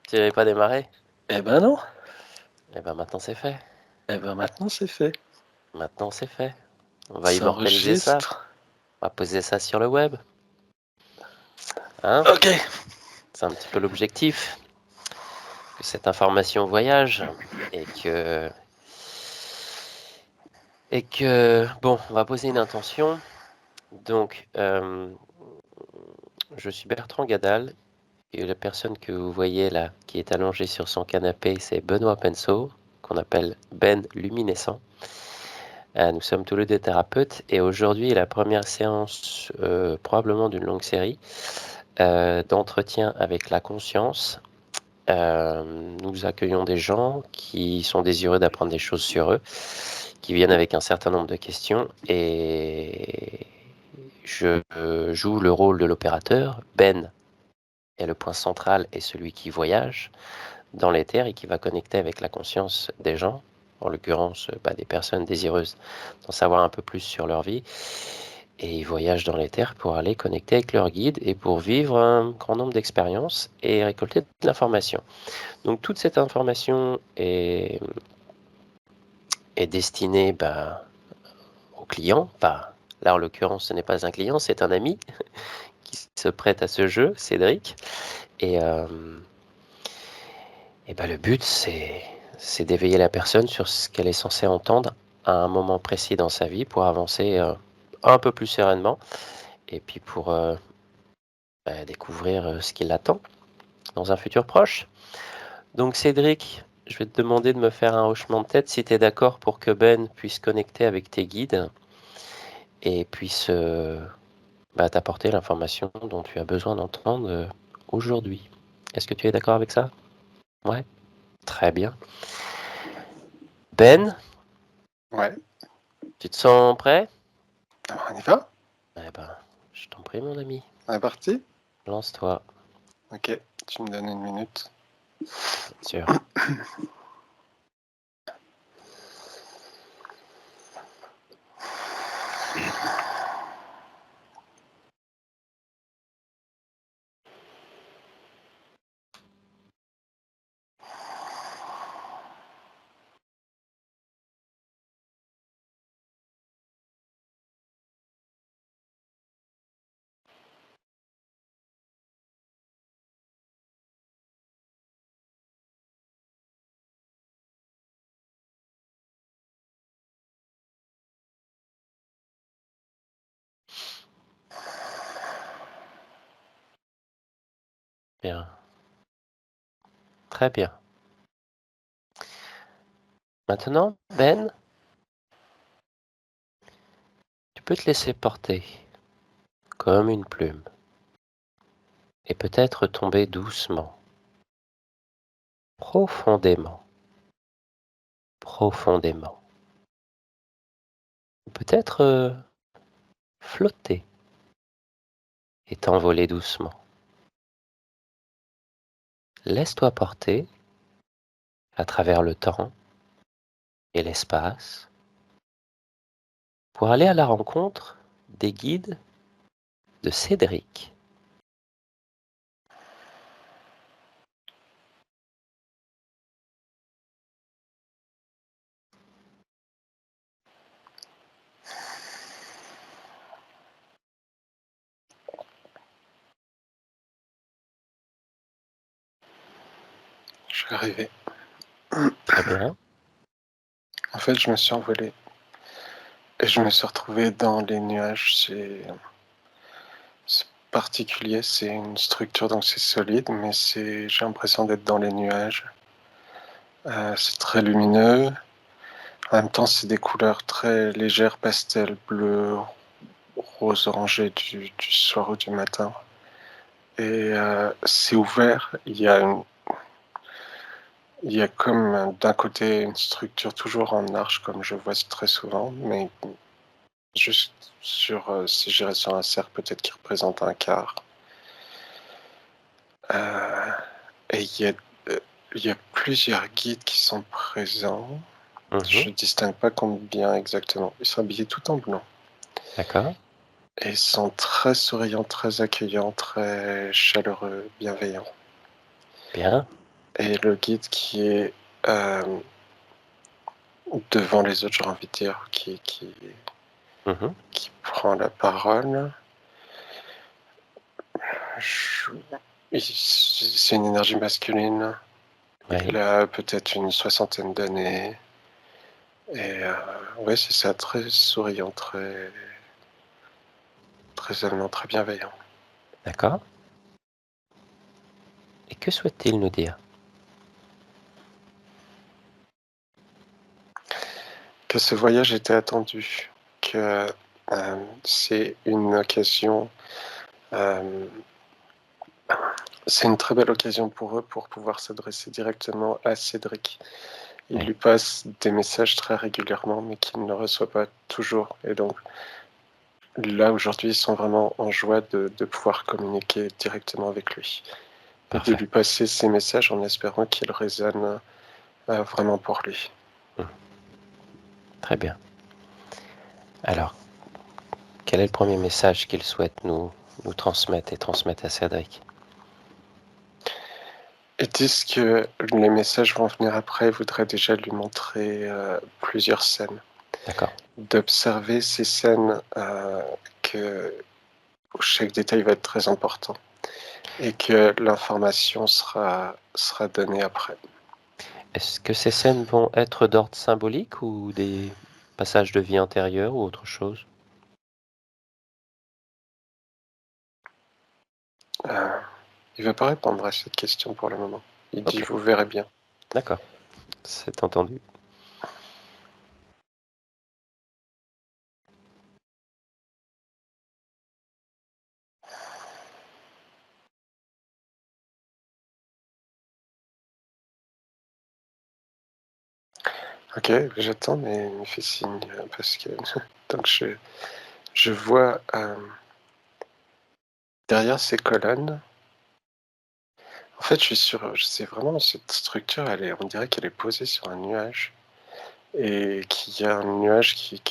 Tu n'avais pas démarré? Eh ben non. Eh ben maintenant c'est fait. Eh ben maintenant c'est fait. Maintenant c'est fait. On va Ça immortaliser ça. enregistre. On va poser ça sur le web. Hein? Ok. C'est un petit peu l'objectif. Que cette information voyage et que... Bon, on va poser une intention. Donc, je suis Bertrand Gadal et la personne que vous voyez là, qui est allongée sur son canapé, c'est Benoît Penceau, qu'on appelle Ben Luminescent. Nous sommes tous les deux thérapeutes et aujourd'hui est la première séance, probablement d'une longue série, d'entretien avec la conscience. Nous accueillons des gens qui sont désireux d'apprendre des choses sur eux, qui viennent avec un certain nombre de questions et je joue le rôle de l'opérateur. Ben est le point central et celui qui voyage dans l'éther et qui va connecter avec la conscience des gens, en l'occurrence des personnes désireuses d'en savoir un peu plus sur leur vie. Et ils voyagent dans l'éther pour aller connecter avec leur guide et pour vivre un grand nombre d'expériences et récolter de l'information. Donc toute cette information est destinée au client. Là, en l'occurrence, ce n'est pas un client, c'est un ami qui se prête à ce jeu, Cédric. Et le but, c'est d'éveiller la personne sur ce qu'elle est censée entendre à un moment précis dans sa vie pour avancer un peu plus sereinement et puis pour découvrir ce qui l'attend dans un futur proche. Donc Cédric, je vais te demander de me faire un hochement de tête si tu es d'accord pour que Ben puisse connecter avec tes guides et puisse t'apporter l'information dont tu as besoin d'entendre aujourd'hui. Est-ce que tu es d'accord avec ça? Ouais, très bien. Ben, Ouais. tu te sens prêt? Alors, on y va. Eh ben, je t'en prie mon ami, On est parti. lance-toi, Ok. Tu me donnes une minute. bien sûr. Bien, très bien. Maintenant, Ben, tu peux te laisser porter comme une plume et peut-être tomber doucement, profondément, profondément. Ou peut-être flotter et t'envoler doucement. Laisse-toi porter à travers le temps et l'espace pour aller à la rencontre des guides de Cédric. Je suis arrivé. Très bien. En fait, je me suis envolé. Et je me suis retrouvé dans les nuages. C'est particulier. C'est une structure, donc c'est solide, mais j'ai l'impression d'être dans les nuages. C'est très lumineux. En même temps, c'est des couleurs très légères, pastel, bleu, rose, orangé du soir ou du matin. Et c'est ouvert. Il y a comme d'un côté une structure toujours en arche, comme je vois très souvent, mais juste si j'irais sur un cercle peut-être qui représente un quart. Et il y a plusieurs guides qui sont présents. Je Mhm. ne distingue pas combien exactement. Ils sont habillés tout en blanc. D'accord. Et ils sont très souriants, très accueillants, très chaleureux, bienveillants. Bien. et le guide qui est devant les autres, j'ai envie de dire, Mmh. qui prend la parole. Je- C'est une énergie masculine. Il Oui, a peut-être une soixantaine d'années. Et ouais, c'est ça, très souriant, très avenant, très bienveillant. d'accord. Et que souhaite-t-il nous dire? Que ce voyage était attendu, que c'est une occasion, euh, c'est une très belle occasion pour eux pour pouvoir s'adresser directement à Cédric. Il Oui, lui passe des messages très régulièrement, mais qu'il ne reçoit pas toujours. Et donc là, aujourd'hui, ils sont vraiment en joie de pouvoir communiquer directement avec lui et de parfait. lui passer ces messages en espérant qu'ils résonnent vraiment pour lui. Mmh, très bien. Alors, quel est le premier message qu'il souhaite nous transmettre et transmettre à Cédric? Ils disent que les messages vont venir après. Ils voudraient déjà lui montrer plusieurs scènes, D'accord. d'observer ces scènes que où chaque détail va être très important et que l'information sera donnée après. Est-ce que ces scènes vont être d'ordre symbolique ou des passages de vie antérieure ou autre chose? Euh, il ne veut pas répondre à cette question pour le moment. Il dit, OK, vous verrez bien. d'accord, c'est entendu. Ok, j'attends, mais il me fait signe parce que donc je vois derrière ces colonnes. En fait, je suis sur, c'est vraiment cette structure. On dirait qu'elle est posée sur un nuage et qu'il y a un nuage qui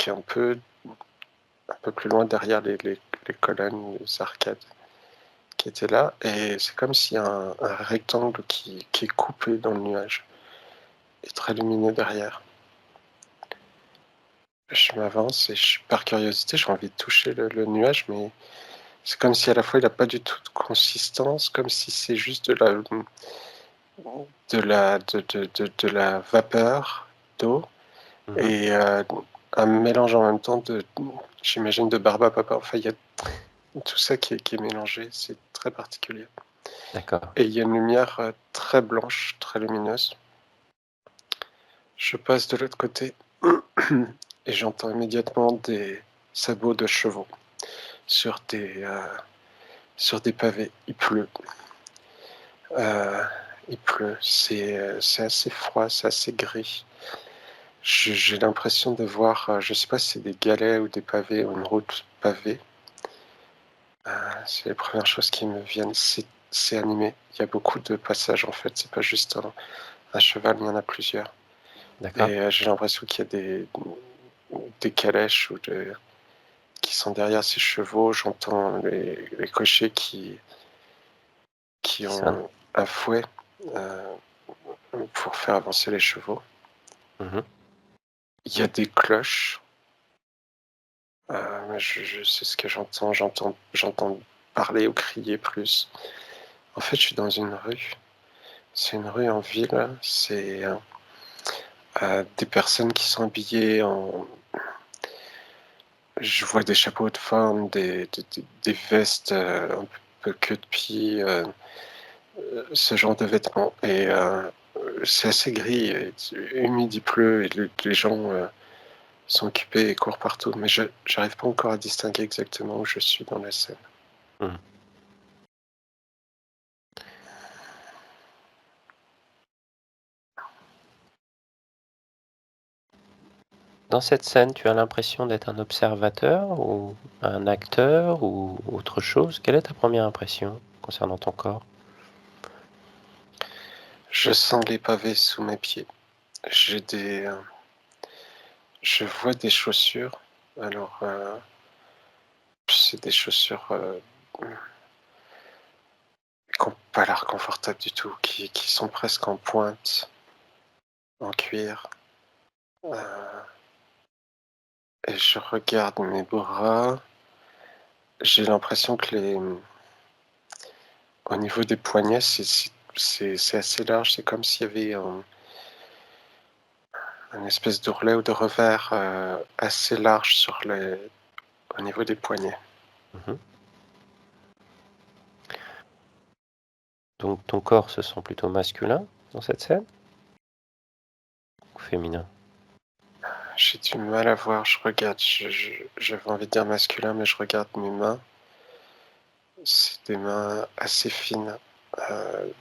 est un peu plus loin derrière les colonnes, les arcades qui étaient là. Et c'est comme s'il y a un rectangle qui est coupé dans le nuage et très lumineux derrière. Je m'avance et par curiosité, j'ai envie de toucher le nuage, mais c'est comme si à la fois il n'a pas du tout de consistance, comme si c'est juste de la vapeur d'eau Mmh. et un mélange en même temps j'imagine, de barbe à papa. Enfin, il y a tout ça qui est mélangé, c'est très particulier. D'accord. Et il y a une lumière très blanche, très lumineuse. Je passe de l'autre côté et j'entends immédiatement des sabots de chevaux sur sur des pavés. Euh, il pleut. C'est assez froid, c'est assez gris. J'ai l'impression de voir, je sais pas si c'est des galets ou des pavés ou une route pavée. C'est les premières choses qui me viennent. C'est animé. Il y a beaucoup de passages en fait. C'est pas juste un cheval, il y en a plusieurs. D'accord. Et j'ai l'impression qu'il y a des calèches qui sont derrière ces chevaux. J'entends les cochers qui Qui sonne. ont un fouet euh, pour faire avancer les chevaux. Mmh. Il y a des cloches. Mais c'est ce que j'entends. J'entends parler ou crier plus. En fait, je suis dans une rue. C'est une rue en ville. C'est des personnes qui sont habillées en. Je vois des chapeaux de forme, des vestes un peu queue de pie, ce genre de vêtements. Et c'est assez gris, et humide, il pleut, et les gens sont occupés et courent partout. Mais je n'arrive pas encore à distinguer exactement où je suis dans la scène. Mmh. Dans cette scène, tu as l'impression d'être un observateur ou un acteur ou autre chose? Quelle est ta première impression concernant ton corps? Je sens les pavés sous mes pieds. J'ai je vois des chaussures. Alors, c'est des chaussures pas l'air confortables du tout, qui sont presque en pointe, en cuir. Et je regarde mes bras, j'ai l'impression que au niveau des poignets, c'est assez large, c'est comme s'il y avait un espèce d'ourlet ou de revers assez large au niveau des poignets. Mmh. Donc ton corps se sent plutôt masculin dans cette scène? Ou féminin? J'ai du mal à voir, je regarde, j'avais envie de dire masculin, mais je regarde mes mains. C'est des mains assez fines. Euh,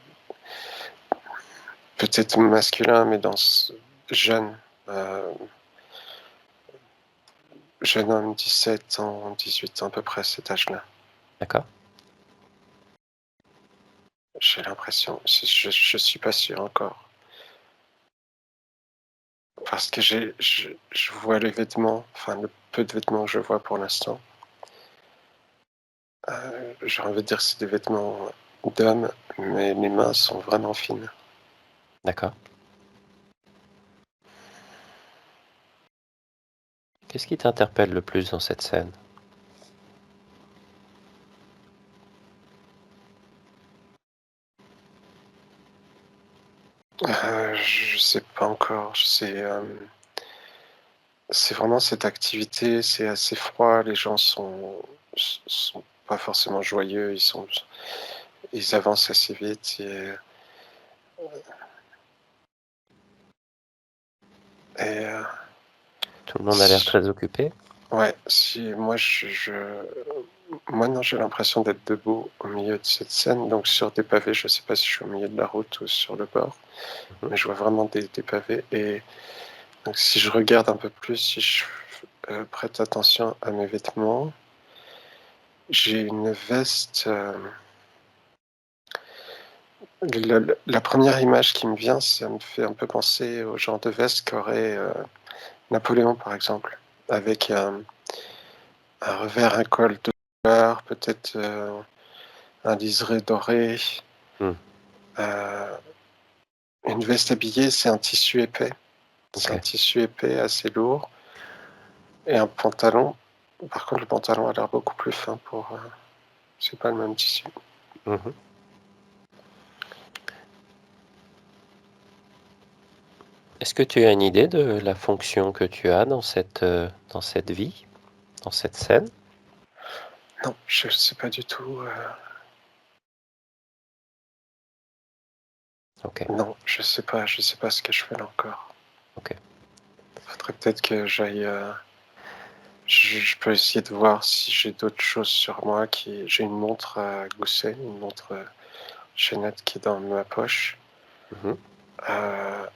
Peut-être masculin, mais jeune. euh, Jeune homme, 17 ans, 18 ans à peu près, cet âge-là. D'accord. J'ai l'impression, je suis pas sûr encore. Parce que je vois les vêtements, enfin le peu de vêtements que je vois pour l'instant. J'ai envie de dire que c'est des vêtements d'homme, mais les mains sont vraiment fines. D'accord. Qu'est-ce qui t'interpelle le plus dans cette scène? Je sais pas encore, c'est vraiment cette activité, c'est assez froid, les gens sont pas forcément joyeux, ils avancent assez vite et Tout le monde a l'air très occupé? ouais, si moi non, j'ai l'impression d'être debout au milieu de cette scène, donc sur des pavés, je sais pas si je suis au milieu de la route ou sur le bord, Mmh. mais je vois vraiment des pavés et donc si je regarde un peu plus, si je, prête attention à mes vêtements, j'ai une veste, la première image qui me vient, ça me fait un peu penser au genre de veste qu'aurait, Napoléon, par exemple, avec un revers, un col de couleur, peut-être, un liseré doré, Mmh. heu, une veste habillée, c'est un tissu épais. C'est un OK. tissu épais assez lourd et un pantalon. Par contre, le pantalon a l'air beaucoup plus fin c'est pas le même tissu. Mmh. Est-ce que tu as une idée de la fonction que tu as dans cette vie, dans cette scène? Non, je sais pas du tout, OK, non, je sais pas ce que je fais là encore. OK. Faudrait peut-être que j'aille, je peux essayer de voir si j'ai d'autres choses sur moi j'ai une montre à gousset, une montre, chaînette qui est dans ma poche, Mmh. heu,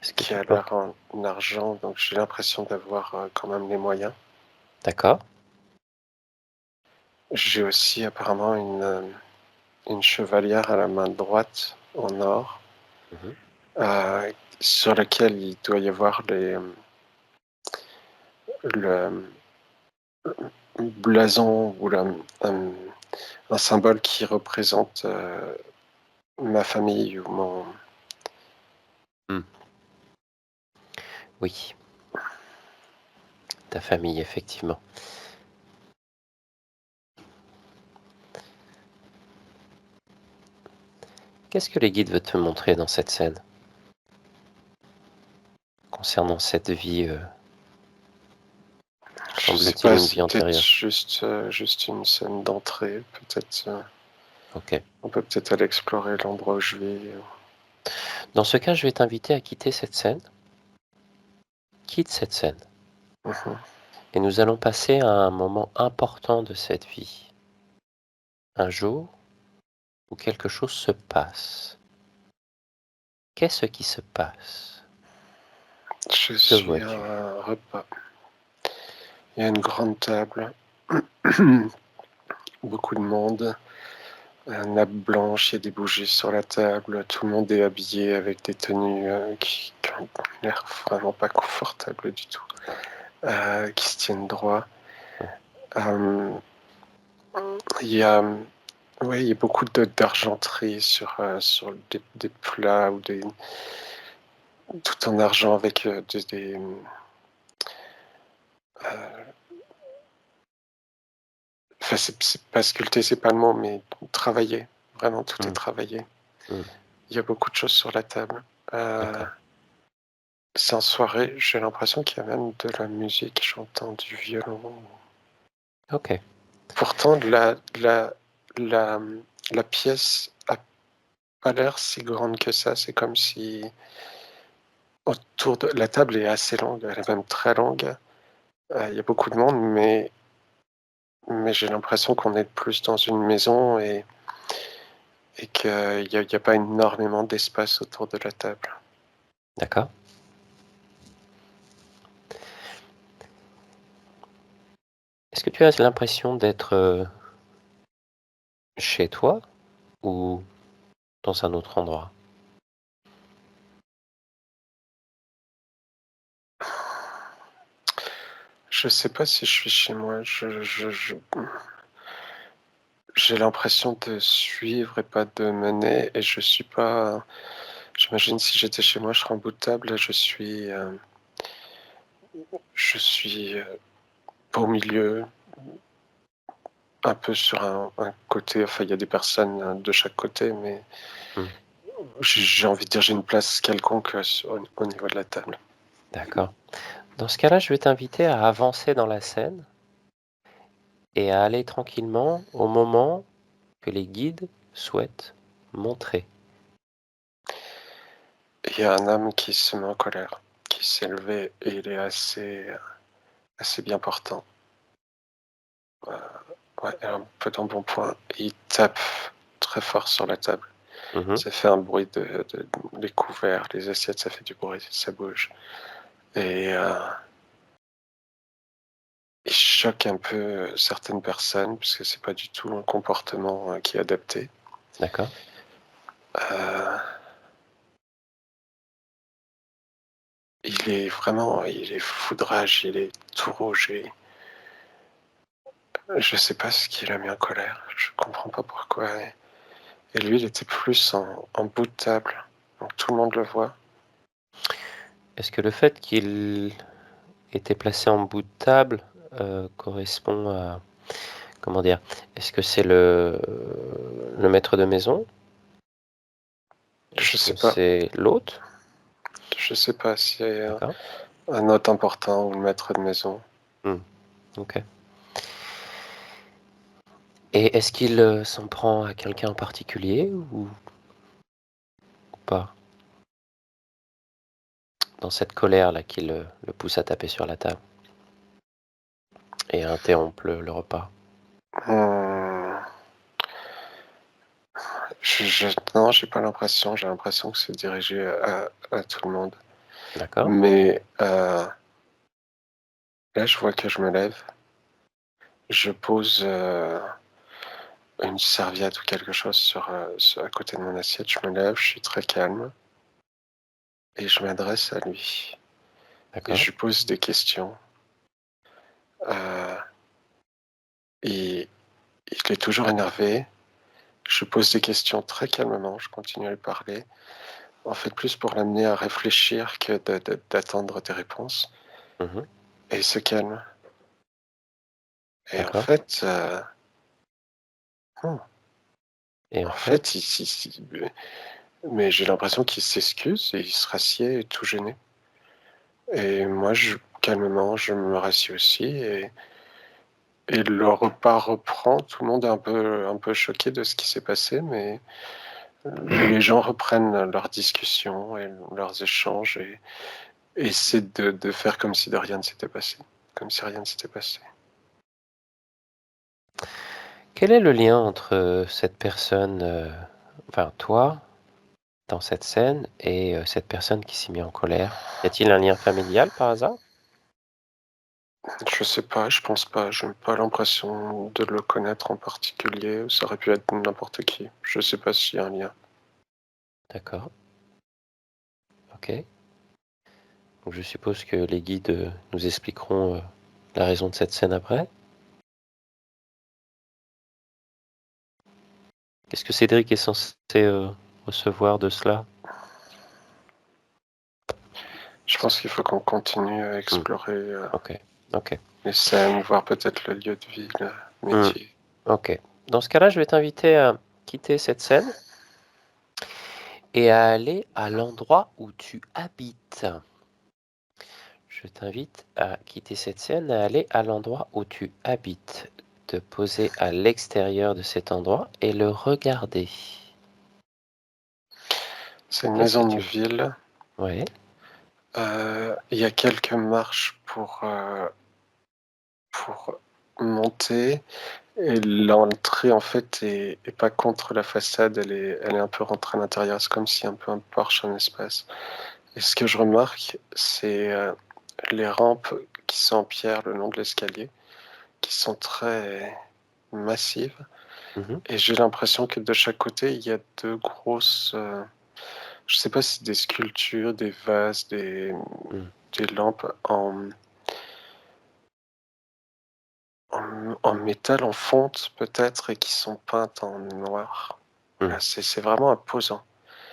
Est-ce que qui tu a portes l'air en argent, donc j'ai l'impression d'avoir, quand même les moyens. d'accord. J'ai aussi apparemment une chevalière à la main droite en or, Mmh. sur laquelle il doit y avoir le blason ou un symbole qui représente, ma famille ou mon Mmh. Oui, ta famille, effectivement. Qu'est-ce que les guides veulent te montrer dans cette scène, concernant cette vie, je sais semble-t-il pas, une c'est vie peut-être antérieure? juste une scène d'entrée, peut-être, OK. on peut peut-être aller explorer l'endroit où je vais, Dans ce cas, je vais t'inviter à quitter cette scène. Quitte cette scène mmh. et nous allons passer à un moment important de cette vie. Un jour où quelque chose se passe. Qu'est-ce qui se passe? Je Que suis à vois-tu? un repas. Il y a une grande table, beaucoup de monde, nappe blanche, il y a des bougies sur la table, tout le monde est habillé avec des tenues, qui ont l'air vraiment pas confortables du tout, qui se tiennent droit. Mmh. Hem, il y a Oui, il y a beaucoup d'argenterie sur des plats ou tout en argent avec enfin, c'est pas sculpté, c'est pas le mot, mais travaillé. Vraiment, tout est Mmh. travaillé. Mmh. Il y a beaucoup de choses sur la table. D'accord. C'est en soirée, j'ai l'impression qu'il y a même de la musique, j'entends du violon. OK. Pourtant, la, la pièce a pas l'air si grande que ça. C'est comme si autour de la table est assez longue, elle est même très longue. Il y a beaucoup de monde, mais j'ai l'impression qu'on est plus dans une maison et qu'il y a pas énormément d'espace autour de la table. D'accord. Est-ce que tu as l'impression d'être, chez toi ou dans un autre endroit? Je sais pas si je suis chez moi. J'ai l'impression de suivre et pas de mener et je suis pas. J'imagine si j'étais chez moi, je serais en bout de table. Là, je suis pas au milieu, un peu sur un côté. Enfin, il y a des personnes de chaque côté, mais Mmh. j'ai envie de dire j'ai une place quelconque au niveau de la table. D'accord. Dans ce cas-là, je vais t'inviter à avancer dans la scène et à aller tranquillement au moment que les guides souhaitent montrer. Il y a un homme qui se met en colère, qui s'est levé et il est assez bien portant. Ouais, un peu d'embonpoint. Il tape très fort sur la table. Mmh. Ça fait un bruit les couverts, les assiettes, ça fait du bruit, ça bouge. Et il choque un peu certaines personnes, parce que c'est pas du tout un comportement qui est adapté. D'accord. Euh, il est foudrage, il est tout rouge. Et je sais pas ce qui l'a mis en colère, je comprends pas pourquoi. Et lui, il était plus en bout de table, donc tout le monde le voit. Est-ce que le fait qu'il était placé en bout de table, correspond à comment dire? Est-ce que c'est le maître de maison? Je Est-ce sais que pas, c'est l'hôte? je sais pas si c'est D'accord. un hôte important ou le maître de maison. Mmh. OK. Et est-ce qu'il, s'en prend à quelqu'un en particulier ou pas? Dans cette colère-là qui le pousse à taper sur la table et à interrompre le repas? Hmm, non, j'ai pas l'impression. J'ai l'impression que c'est dirigé à tout le monde. D'accord. Mais là, je vois que je me lève, je pose une serviette ou quelque chose à côté de mon assiette. Je me lève, je suis très calme et je m'adresse à lui et D'accord. je lui pose des questions. Euh, il, il est toujours énervé. Je pose des questions très calmement. Je continue à lui parler. En fait, plus pour l'amener à réfléchir que d'attendre des réponses. Mmh. Et il se calme. Et en D'accord. fait, hmm, Et en en fait? fait, mais j'ai l'impression qu'il s'excuse et il se rassied tout gêné. Et moi, calmement, je me rassieds aussi et le repas reprend. Tout le monde est un peu choqué de ce qui s'est passé, mais les gens reprennent leurs discussions et leurs échanges et essaient de faire comme si de rien ne s'était passé, comme si rien ne s'était passé. Quel est le lien entre, cette personne, enfin toi, dans cette scène et cette personne qui s'est mis en colère? Y a-t-il un lien familial par hasard? Je sais pas, je pense pas. Je n'ai pas l'impression de le connaître en particulier. Ça aurait pu être n'importe qui. Je sais pas s'il y a un lien. D'accord, OK. Donc je suppose que les guides, nous expliqueront, la raison de cette scène après? Qu'est-ce que Cédric est censé recevoir de cela? Je pense qu'il faut qu'on continue à Hmm. explorer Ok, ok. les scènes, voir peut-être le lieu de vie, le métier. Ok. Dans ce cas-là, je vais t'inviter à quitter cette scène et à aller à l'endroit où tu habites. Je t'invite à quitter cette scène et à aller à l'endroit où tu habites. Te poser à l'extérieur de cet endroit et le regarder. C'est une Qu'est-ce que maison de tu... ville. Ouais. Il y a quelques marches pour monter. Et l'entrée, en fait, est pas contre la façade, elle est un peu rentrée à l'intérieur. C'est comme si un peu un porche, un espace. Et ce que je remarque, c'est les rampes qui sont en pierre le long de l'escalier, qui sont très massives. Mhm. Et j'ai l'impression que de chaque côté, il y a deux grosses, je sais pas si des sculptures, des vases, Mm. des lampes en métal, en fonte peut-être, et qui sont peintes en noir. Voilà, c'est vraiment imposant.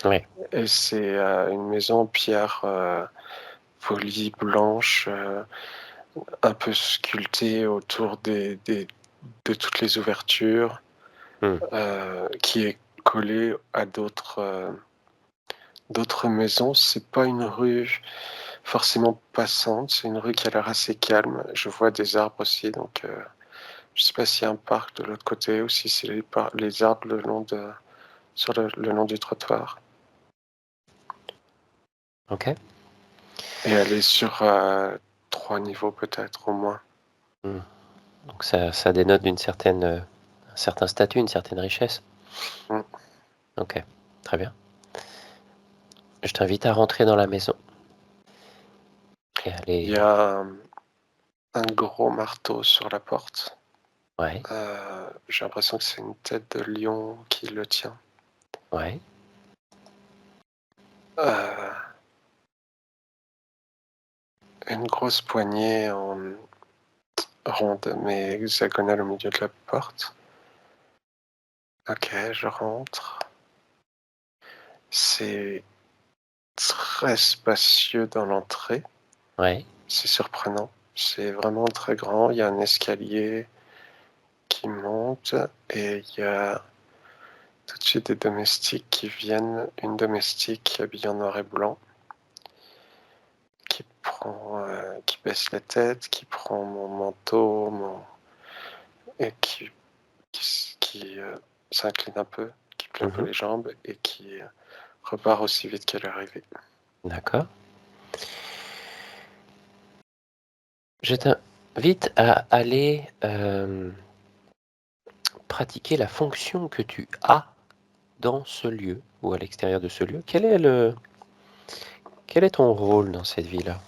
Ouais. Et c'est une maison en pierre polie, blanche, un peu sculptée autour de toutes les ouvertures, Mm. qui est collée à d'autres maisons. C'est pas une rue forcément passante, c'est une rue qui a l'air assez calme. Je vois des arbres aussi, donc je sais pas s'il y a un parc de l'autre côté ou si c'est les arbres sur le long du trottoir. Ok. Et elle est sur 3 niveaux peut-être au moins. Mm. Donc ça dénote un certain statut, une certaine richesse. Mm. Ok. Très bien. Je t'invite à rentrer dans la maison et Il y aller. a un gros marteau sur la porte. Ouais. J'ai l'impression que c'est une tête de lion qui le tient. Ouais. Euh, une grosse poignée en ronde mais hexagonale au milieu de la porte. Ok, je rentre. C'est très spacieux dans l'entrée. Ouais. C'est surprenant. C'est vraiment très grand. Il y a un escalier qui monte et il y a tout de suite des domestiques qui viennent. Une domestique habillée en noir et blanc qui baisse la tête, qui prend mon manteau, et qui s'incline un peu, qui plie un peu Mhm. les jambes et qui repart aussi vite qu'elle est arrivée. D'accord. Je t'invite à aller pratiquer la fonction que tu as dans ce lieu ou à l'extérieur de ce lieu. Quel est ton rôle dans cette vie-là?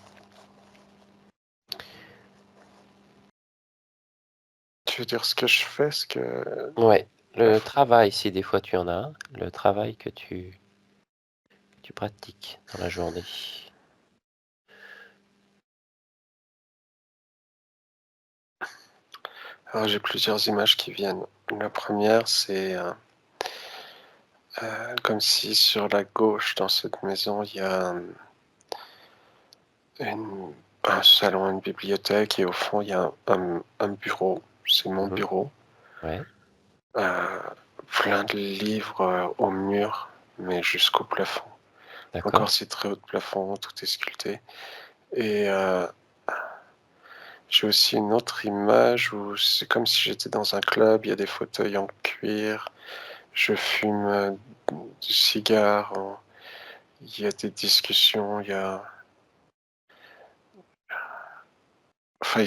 Tu veux dire ce que je fais, ce que Ouais, la le travail, si des fois tu en as un, le travail que tu pratiques dans la journée. Alors j'ai plusieurs images qui viennent. La première, c'est comme si sur la gauche dans cette maison, il y a un salon, une bibliothèque et au fond, il y a un bureau. C'est mon Mhm. bureau. Ouais, Euh, plein de livres au mur, mais jusqu'au plafond. d'accord. Encore c'est très haut de plafond, tout est sculpté. Et j'ai aussi une autre image où c'est comme si j'étais dans un club, il y a des fauteuils en cuir, je fume du cigare, il y a des discussions, il y a... Enfin,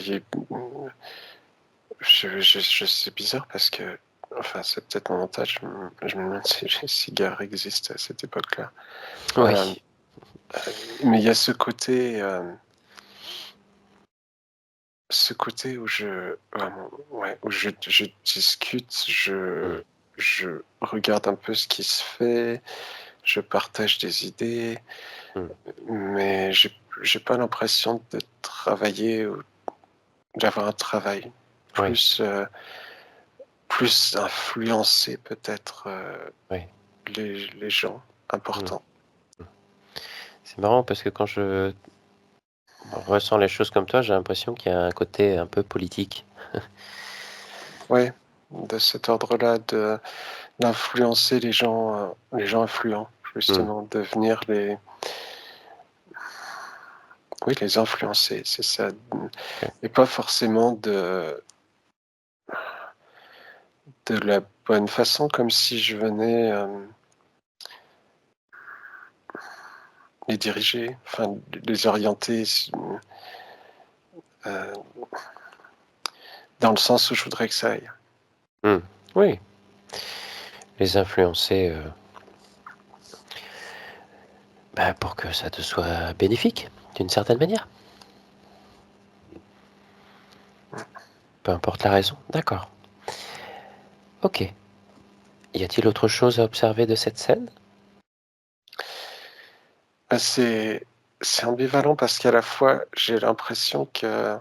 c'est bizarre parce que... Enfin, c'est peut-être mon montage, je me demande si les cigares existent à cette époque-là. Euh, Oui. mais il y a ce côté où où je discute, Mm. je regarde un peu ce qui se fait, je partage des idées, Mm. mais j'ai pas l'impression de travailler ou d'avoir un travail Oui. plus, plus influencer peut-être Oui. les gens Mmh. importants. Mmh. C'est marrant parce que quand je ressens les choses comme toi, j'ai l'impression qu'il y a un côté un peu politique. Oui, de cet ordre-là, d'influencer les gens influents, Mmh. justement, devenir oui, les influencer, c'est ça. OK. Et pas forcément de la bonne façon, comme si je venais les diriger, enfin les orienter euh, dans le sens où je voudrais que ça aille. Mmh. Oui, les influencer, bah, pour que ça te soit bénéfique, d'une certaine manière. Peu importe la raison. D'accord. OK. Y a-t-il autre chose à observer de cette scène? Ah, c'est ambivalent parce qu'à la fois, j'ai l'impression que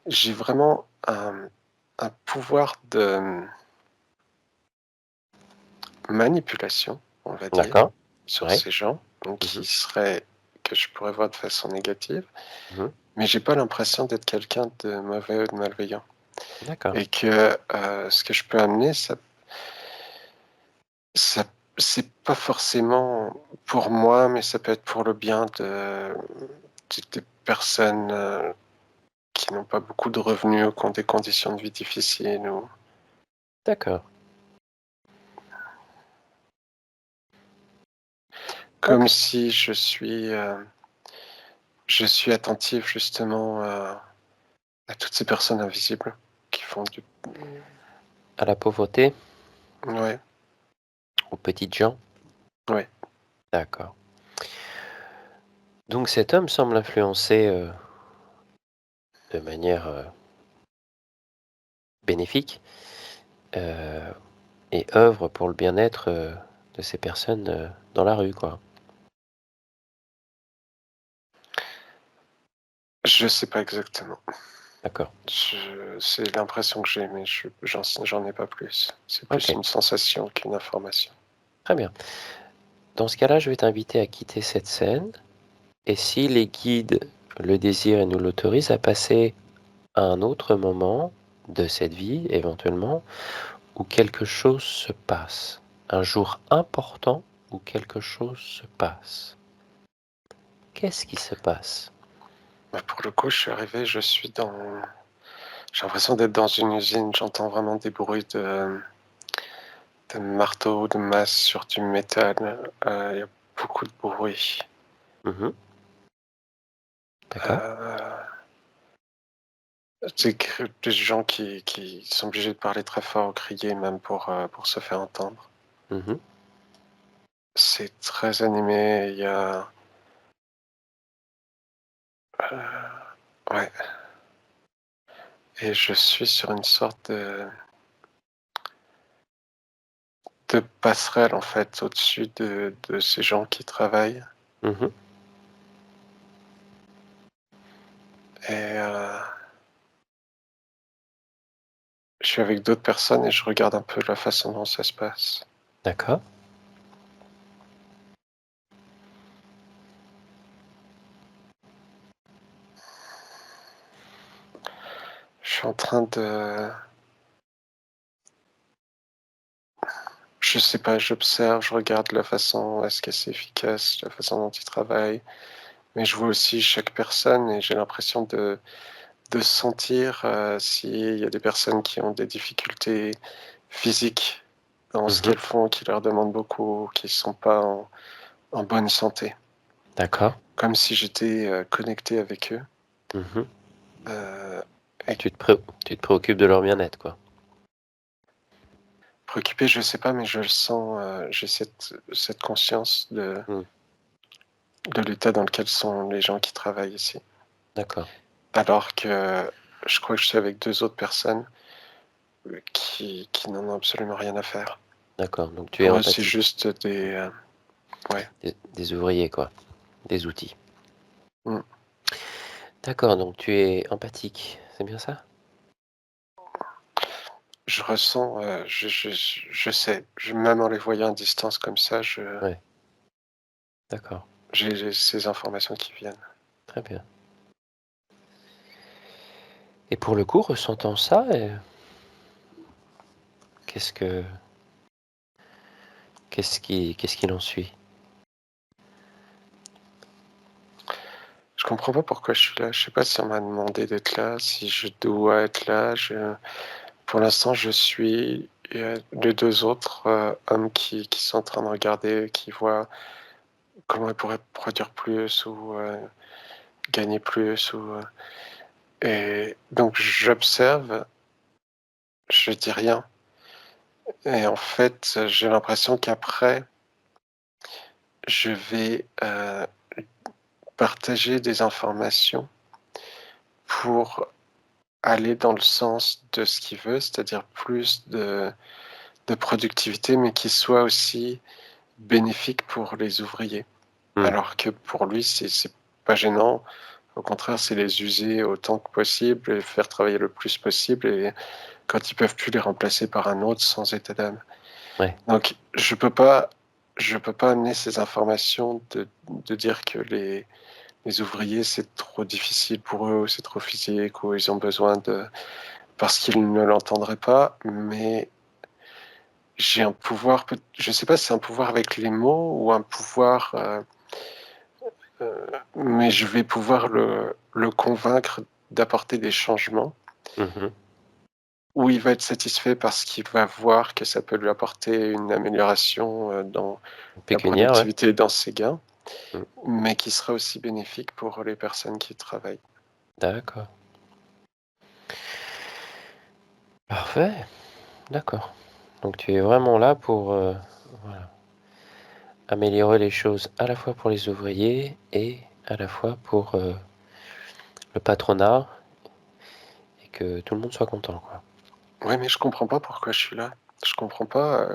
j'ai vraiment un pouvoir de manipulation, on va dire, D'accord. sur Ouais. ces gens, donc Mmh mh. que je pourrais voir de façon négative, Mmh. mais j'ai pas l'impression d'être quelqu'un de mauvais ou de malveillant D'accord. et que, ce que je peux amener, ça c'est pas forcément pour moi, mais ça peut être pour le bien de des personnes, qui n'ont pas beaucoup de revenus ou qui ont des conditions de vie difficiles ou D'accord. comme OK. si je suis attentif justement à toutes ces personnes invisibles qui font du À la pauvreté, ouais, aux petites gens? ouais. D'accord. Donc cet homme semble influencer, de manière, bénéfique, heu et œuvre pour le bien-être, de ces personnes, dans la rue, quoi. Je sais pas exactement. D'accord. C'est l'impression que j'ai, mais j'en ai pas plus. C'est plus OK. une sensation qu'une information. Très bien. Dans ce cas-là, je vais t'inviter à quitter cette scène et si les guides le désirent et nous l'autorisent, à passer à un autre moment de cette vie, éventuellement, où quelque chose se passe. Un jour important où quelque chose se passe. Qu'est-ce qui se passe? Bah, pour le coup, je suis arrivé, j'ai l'impression d'être dans une usine. J'entends vraiment des bruits de marteau, de masse sur du métal. Il y a beaucoup de bruit. Mmh. D'accord. Heu, c'est que des gens qui sont obligés de parler très fort ou crier même pour se faire entendre. Mmh. C'est très animé, il y a, ouais, et je suis sur une sorte de passerelle, en fait, au-dessus de ces gens qui travaillent Mmh. et je suis avec d'autres personnes et je regarde un peu la façon dont ça se passe. D'accord. Je suis en train je sais pas, j'observe, je regarde la façon est-ce que c'est efficace, la façon dont ils travaillent, mais je vois aussi chaque personne et j'ai l'impression de sentir, s'il y a des personnes qui ont des difficultés physiques dans ce Mmh. qu'elles font, qui leur demandent beaucoup, qui sont pas en bonne santé. D'accord. Comme si j'étais, connecté avec eux, Mmh. heu et Tu te préoccupes de leur bien-être, quoi. préoccupé, je sais pas, mais je le sens, j'ai cette conscience Mmh. de l'état dans lequel sont les gens qui travaillent ici. D'accord. Alors que je crois que je suis avec 2 autres personnes, qui n'en ont absolument rien à faire. D'accord, donc tu es Pour eux, c'est empathique. juste ouais, Des ouvriers, quoi, des outils. mmh, D'accord, donc tu es empathique, c'est bien ça? je ressens, je sais, même en les voyant à distance comme ça, Ouais, d'accord, j'ai ces informations qui viennent. très bien. Et pour le coup, ressentant ça, qu'est-ce que qu'est-ce qu'il en suit? Je comprends pas pourquoi je suis là. Je sais pas si on m'a demandé d'être là, si je dois être là. Pour l'instant, je suis les 2 autres, hommes qui sont en train de regarder, qui voient comment ils pourraient produire plus ou gagner plus et donc j'observe, je dis rien et en fait, j'ai l'impression qu'après, je vais, partager des informations pour aller dans le sens de ce qu'il veut, c'est-à-dire plus de productivité, mais qui soit aussi bénéfique pour les ouvriers. Mmh, Alors que pour lui, c'est pas gênant. Au contraire, c'est les user autant que possible et faire travailler le plus possible et quand ils peuvent plus les remplacer par un autre sans état d'âme. ouais, Donc je peux pas amener ces informations de dire que les ouvriers, c'est trop difficile pour eux, ou c'est trop physique, ou ils ont besoin de parce qu'ils ne l'entendraient pas, mais j'ai un pouvoir, je sais pas si c'est un pouvoir avec les mots ou un pouvoir, mais je vais pouvoir le convaincre d'apporter des changements mmh. où il va être satisfait parce qu'il va voir que ça peut lui apporter une amélioration, dans la Pécuniaire, ouais. productivité et dans ses gains, Mmh, mais qui sera aussi bénéfique pour les personnes qui travaillent. d'accord. Parfait, d'accord. Donc tu es vraiment là pour, voilà, améliorer les choses à la fois pour les ouvriers et à la fois pour, le patronat et que tout le monde soit content, quoi. Ouais, mais je comprends pas pourquoi je suis là. Je comprends pas,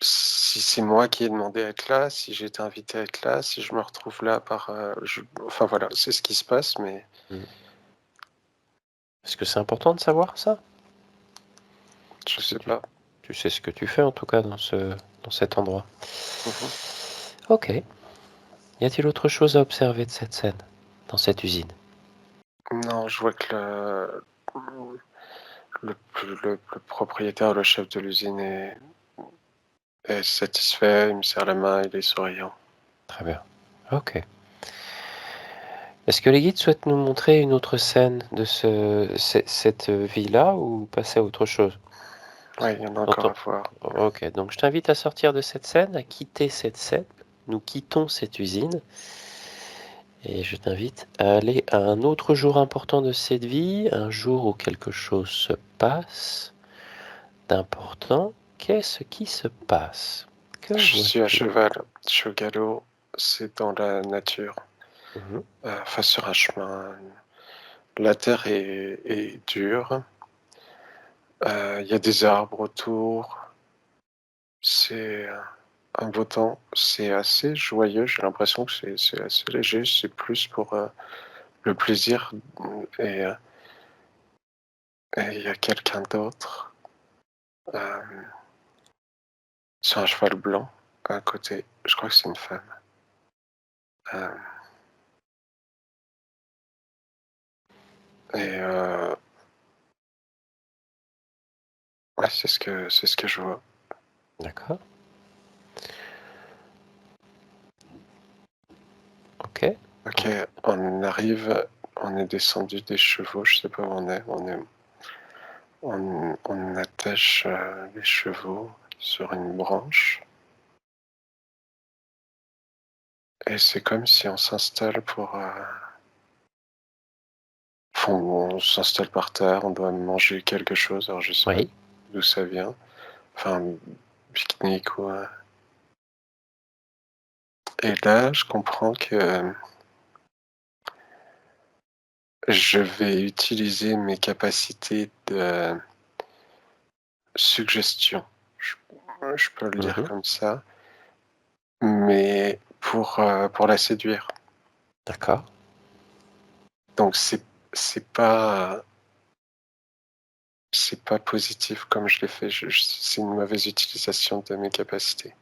si c'est moi qui ai demandé à être là, si j'ai été invité à être là, si je me retrouve là par, enfin voilà, c'est ce qui se passe, mais Mmh. Est-ce que c'est important de savoir ça? je Parce que sais tu pas. tu sais ce que tu fais en tout cas dans cet endroit. Mmh. OK. Y a-t-il autre chose à observer de cette scène, dans cette usine? Non, je vois que le propriétaire, le chef de l'usine est satisfait, il me serre la main, il est souriant. Très bien. OK. Est-ce que les guides souhaitent nous montrer une autre scène de cette vie-là ou passer à autre chose? Ouais, il y en a Dans encore ton à voir. OK, donc je t'invite à sortir de cette scène, à quitter cette scène. Nous quittons cette usine et je t'invite à aller à un autre jour important de cette vie, un jour où quelque chose se passe d'important. Qu'est-ce qui se passe? Que Je suis à vois-tu? cheval, je suis au galop, c'est dans la nature, Mmh. enfin sur un chemin. La terre est dure, il y a des arbres autour, c'est, un beau temps, c'est assez joyeux, j'ai l'impression que c'est assez léger, c'est plus pour, le plaisir, et heu et il y a quelqu'un d'autre, hem, sur un cheval blanc à côté, je crois que c'est une femme, hem et ouais, c'est ce que je vois. D'accord, OK. OK, on est descendu des chevaux, je sais pas où on attache, les chevaux sur une branche et c'est comme si on s'installe pour, enfin, on s'installe par terre, on doit manger quelque chose, alors je sais pas Oui. d'où ça vient, enfin, pique-nique ou, et là, je comprends que je vais utiliser mes capacités de suggestion. Je je peux le dire Mmh. comme ça, mais pour la séduire. D'accord. Donc c'est pas c'est pas positif comme je l'ai fait. C'est une mauvaise utilisation de mes capacités.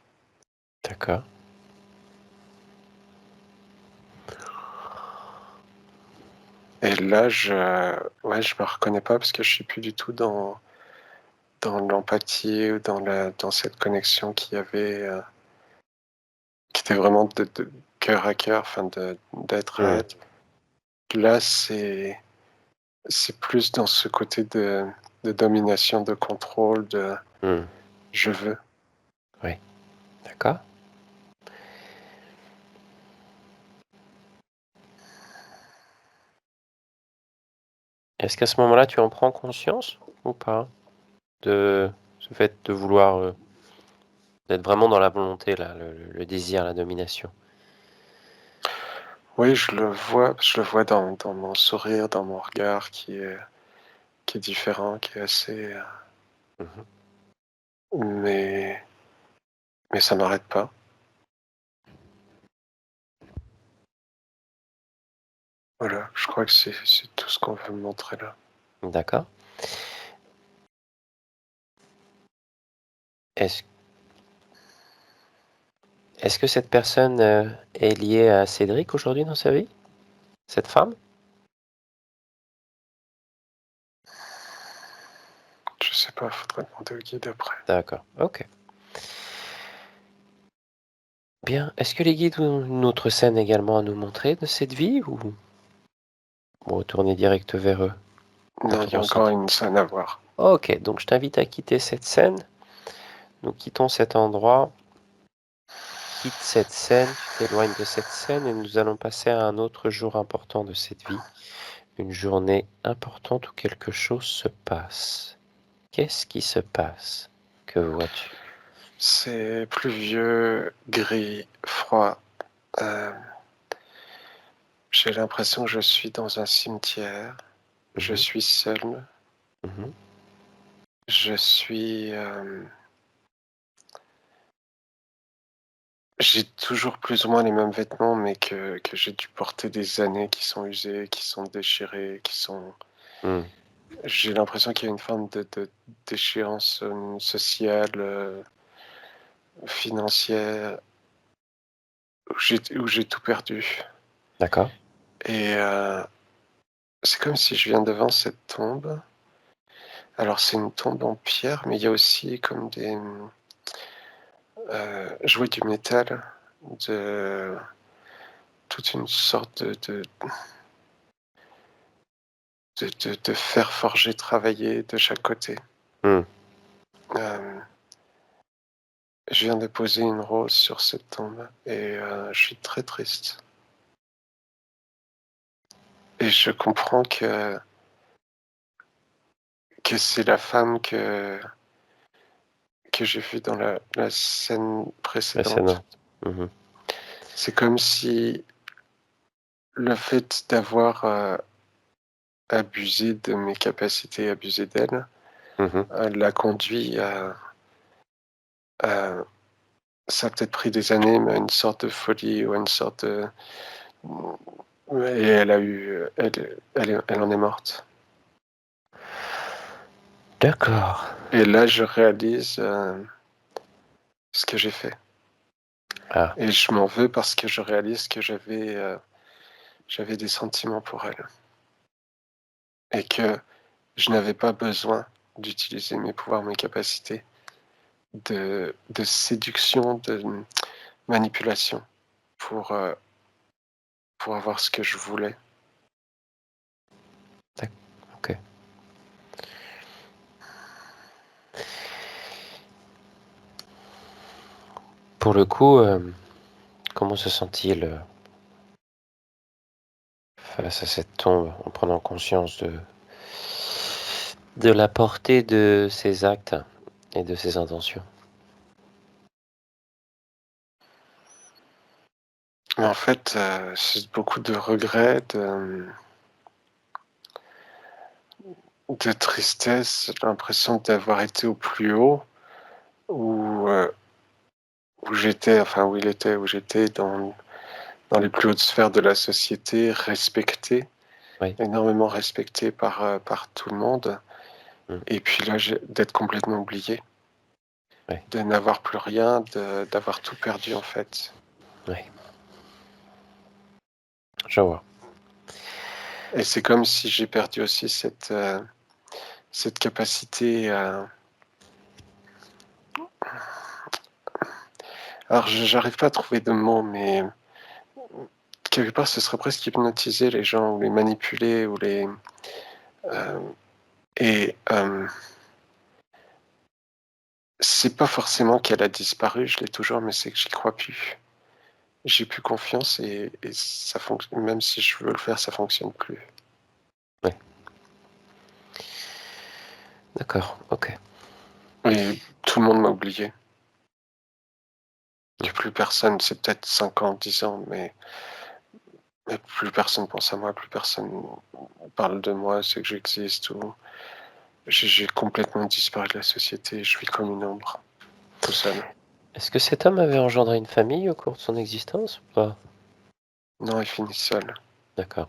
D'accord. Et là, je me reconnais pas parce que je suis plus du tout dans l'empathie ou dans cette connexion qu'il y avait, qui était vraiment de cœur à cœur, enfin d'être à Mmh. être. Là, c'est plus dans ce côté de domination, de contrôle, de Mmh. je veux. Oui. D'accord. Est-ce qu'à ce moment-là, tu en prends conscience ou pas? De ce fait de vouloir, d'être vraiment dans la volonté là, le désir, la domination? Oui, je le vois dans mon sourire, dans mon regard qui est différent, qui est assez, Mmh. mais ça m'arrête pas. Voilà, je crois que c'est tout ce qu'on veut me montrer là. D'accord. Est-ce est-ce que cette personne, est liée à Cédric aujourd'hui dans sa vie? Cette femme? Je sais pas, faudrait demander au guide après. D'accord, OK. Bien. Est-ce que les guides ont une autre scène également à nous montrer de cette vie ou retourner direct vers eux en Non, il y a faisant encore senti une scène à voir. OK, donc je t'invite à quitter cette scène. Nous quittons cet endroit. Quitte cette scène, tu t'éloignes de cette scène et nous allons passer à un autre jour important de cette vie. Une journée importante où quelque chose se passe. Qu'est-ce qui se passe? Que vois-tu? C'est pluvieux, gris, froid. Euh, j'ai l'impression que je suis dans un cimetière. Je Mmh. suis seul. Mmh. Je suis. J'ai toujours plus ou moins les mêmes vêtements, mais que j'ai dû porter des années, qui sont usés, qui sont déchirés, qui sont. Mmh. J'ai l'impression qu'il y a une forme de déchéance sociale, financière, où j'ai tout perdu. D'accord. Et c'est comme si je viens devant cette tombe. Alors c'est une tombe en pierre, mais il y a aussi comme des jouer du métal, de toute une sorte de fer forgé travaillé de chaque côté. Mmh. Euh, je viens de poser une rose sur cette tombe et je suis très triste. Et je comprends que c'est la femme que j'ai vue dans la scène précédente. Précédente. Mmh. C'est comme si le fait d'avoir abusé de mes capacités, abusé d'elle, Mmh. l'a conduit à. Ça a peut-être pris des années, mais à une sorte de folie ou à une sorte de. Ouais, et elle a eu. Elle en est morte. D'accord. Et là, je réalise ce que j'ai fait. Ah, Et je m'en veux parce que je réalise que j'avais des sentiments pour elle. Et que je n'avais pas besoin d'utiliser mes pouvoirs, mes capacités de séduction, de manipulation pour, pour avoir ce que je voulais. OK. Pour le coup, comment se sent-il, face à cette tombe, en prenant conscience de la portée de ses actes et de ses intentions? Mais en fait, c'est beaucoup de regrets, de tristesse, j'ai l'impression d'avoir été au plus haut, où, où j'étais, enfin où il était, où j'étais dans les plus hautes sphères de la société, respecté, Oui. énormément respecté par tout le monde. Et puis là, d'être complètement oublié, Ouais. de n'avoir plus rien, d'avoir tout perdu en fait. Ouais. Je vois. Et c'est comme si j'ai perdu aussi cette capacité à... Alors, j'arrive pas à trouver de mots, mais quelque part, ce serait presque hypnotiser les gens, ou les manipuler, ou les... et c'est pas forcément qu'elle a disparu, je l'ai toujours, mais c'est que j'y crois plus. J'ai plus confiance et ça fonctionne. Même si je veux le faire, ça fonctionne plus. Ouais. D'accord, ok. Et tout le monde m'a oublié. Mmh. Que plus personne, c'est peut-être 5 ans, 10 ans, mais plus personne pense à moi, plus personne parle de moi, c'est que j'existe. Ou j'ai complètement disparu de la société, je vis comme une ombre, tout seul. Est-ce que cet homme avait engendré une famille au cours de son existence ou pas? Non, il finit seul. D'accord.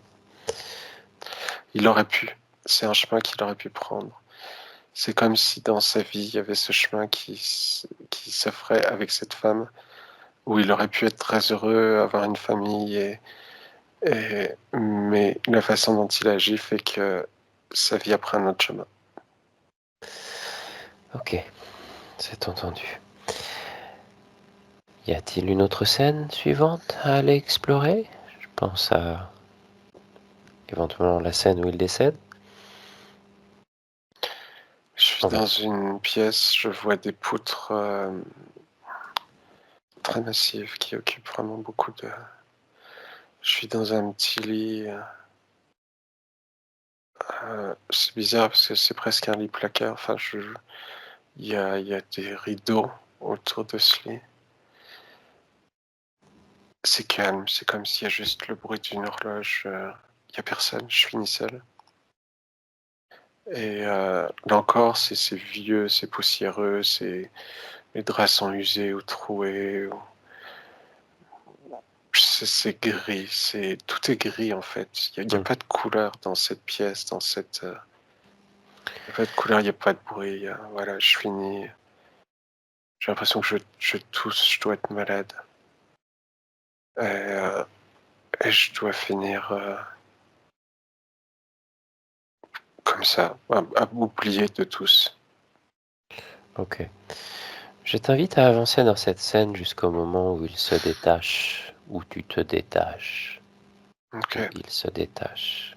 Il aurait pu. C'est un chemin qu'il aurait pu prendre. C'est comme si dans sa vie, il y avait ce chemin qui s'offrait avec cette femme, où il aurait pu être très heureux, avoir une famille, mais la façon dont il agit fait que sa vie a pris un autre chemin. Ok, c'est entendu. Y a-t-il une autre scène suivante à aller explorer? Je pense à éventuellement la scène où il décède. Je suis On va. dans une pièce, je vois des poutres très massives qui occupent vraiment beaucoup de... Je suis dans un petit lit. C'est bizarre parce que c'est presque un lit placard. Enfin, il y a des rideaux autour de ce lit. C'est calme, c'est comme s'il y a juste le bruit d'une horloge. Il n'y a personne, je finis seul. Et là encore, c'est vieux, c'est poussiéreux, les draps sont usés ou troués. C'est gris, tout est gris en fait. Il y a Mmh. pas de couleur dans cette pièce, il n'y a pas de couleur, il n'y a pas de bruit. Voilà, je finis. J'ai l'impression que je tousse, je dois être malade. Et, et je dois finir comme ça, à oublier de tous. Ok. Je t'invite à avancer dans cette scène jusqu'au moment où il se détache, où tu te détaches, Ok, où il se détache.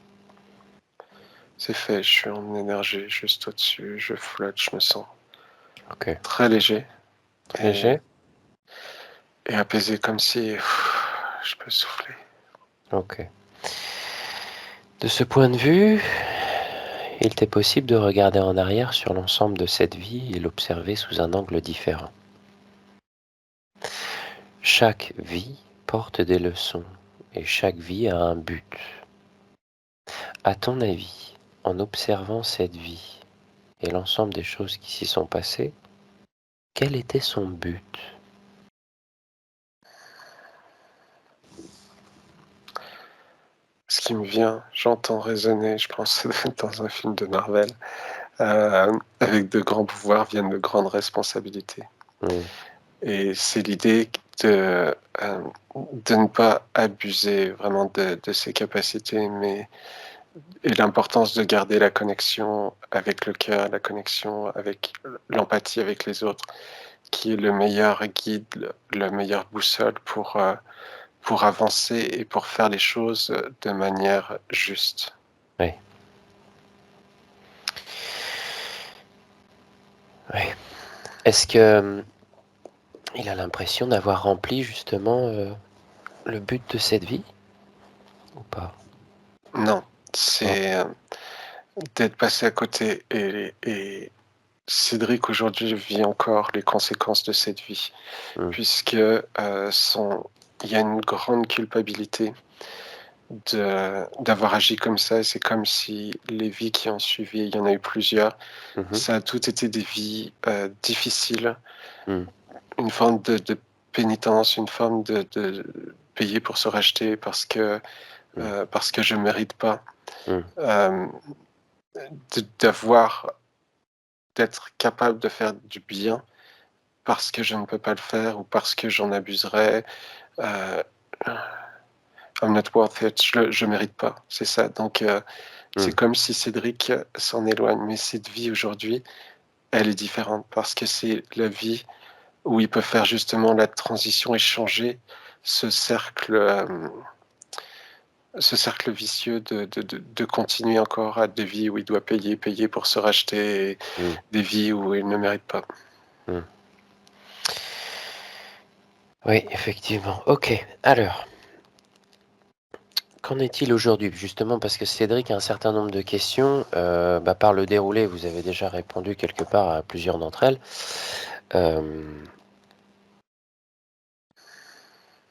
c'est fait, je suis en énergie juste au-dessus, je flotte, je me sens Ok. très léger et, Léger? et apaisé comme si je peux souffler. Ok. De ce point de vue, il t'est possible de regarder en arrière sur l'ensemble de cette vie et l'observer sous un angle différent. Chaque vie porte des leçons et chaque vie a un but. À ton avis, en observant cette vie et l'ensemble des choses qui s'y sont passées, quel était son but? Ce qui me vient, j'entends résonner, je pense que c'est dans un film de Marvel, avec de grands pouvoirs viennent de grandes responsabilités. Mmh, Et c'est l'idée de ne pas abuser vraiment de ses capacités, et l'importance de garder la connexion avec le cœur, la connexion avec l'empathie avec les autres, qui est le meilleur guide, la meilleure boussole pour avancer et pour faire les choses de manière juste. ouais, ouais. Est-ce que, il a l'impression d'avoir rempli justement, le but de cette vie ou pas? Non, Non? c'est d'être passé à côté et Cédric aujourd'hui vit encore les conséquences de cette vie, Mmh, puisque il y a une grande culpabilité d'avoir agi comme ça. C'est comme si les vies qui ont suivi, il y en a eu plusieurs, mmh ça a toutes été des vies difficiles, mh, une forme de pénitence, une forme de payer pour se racheter mmh, parce que je ne mérite pas mmh, euh, d'avoir. d'être capable de faire du bien parce que je ne peux pas le faire ou parce que j'en abuserais. I'm not worth it, je mérite pas, c'est ça. Donc c'est comme si Cédric s'en éloigne, mais cette vie aujourd'hui, elle est différente parce que c'est la vie où il peut faire justement la transition et changer ce cercle vicieux de continuer encore à des vies où il doit payer pour se racheter, et des vies où il ne mérite pas. Oui, effectivement. Ok, alors, qu'en est-il aujourd'hui? Justement, parce que Cédric a un certain nombre de questions. Par le déroulé, vous avez déjà répondu quelque part à plusieurs d'entre elles.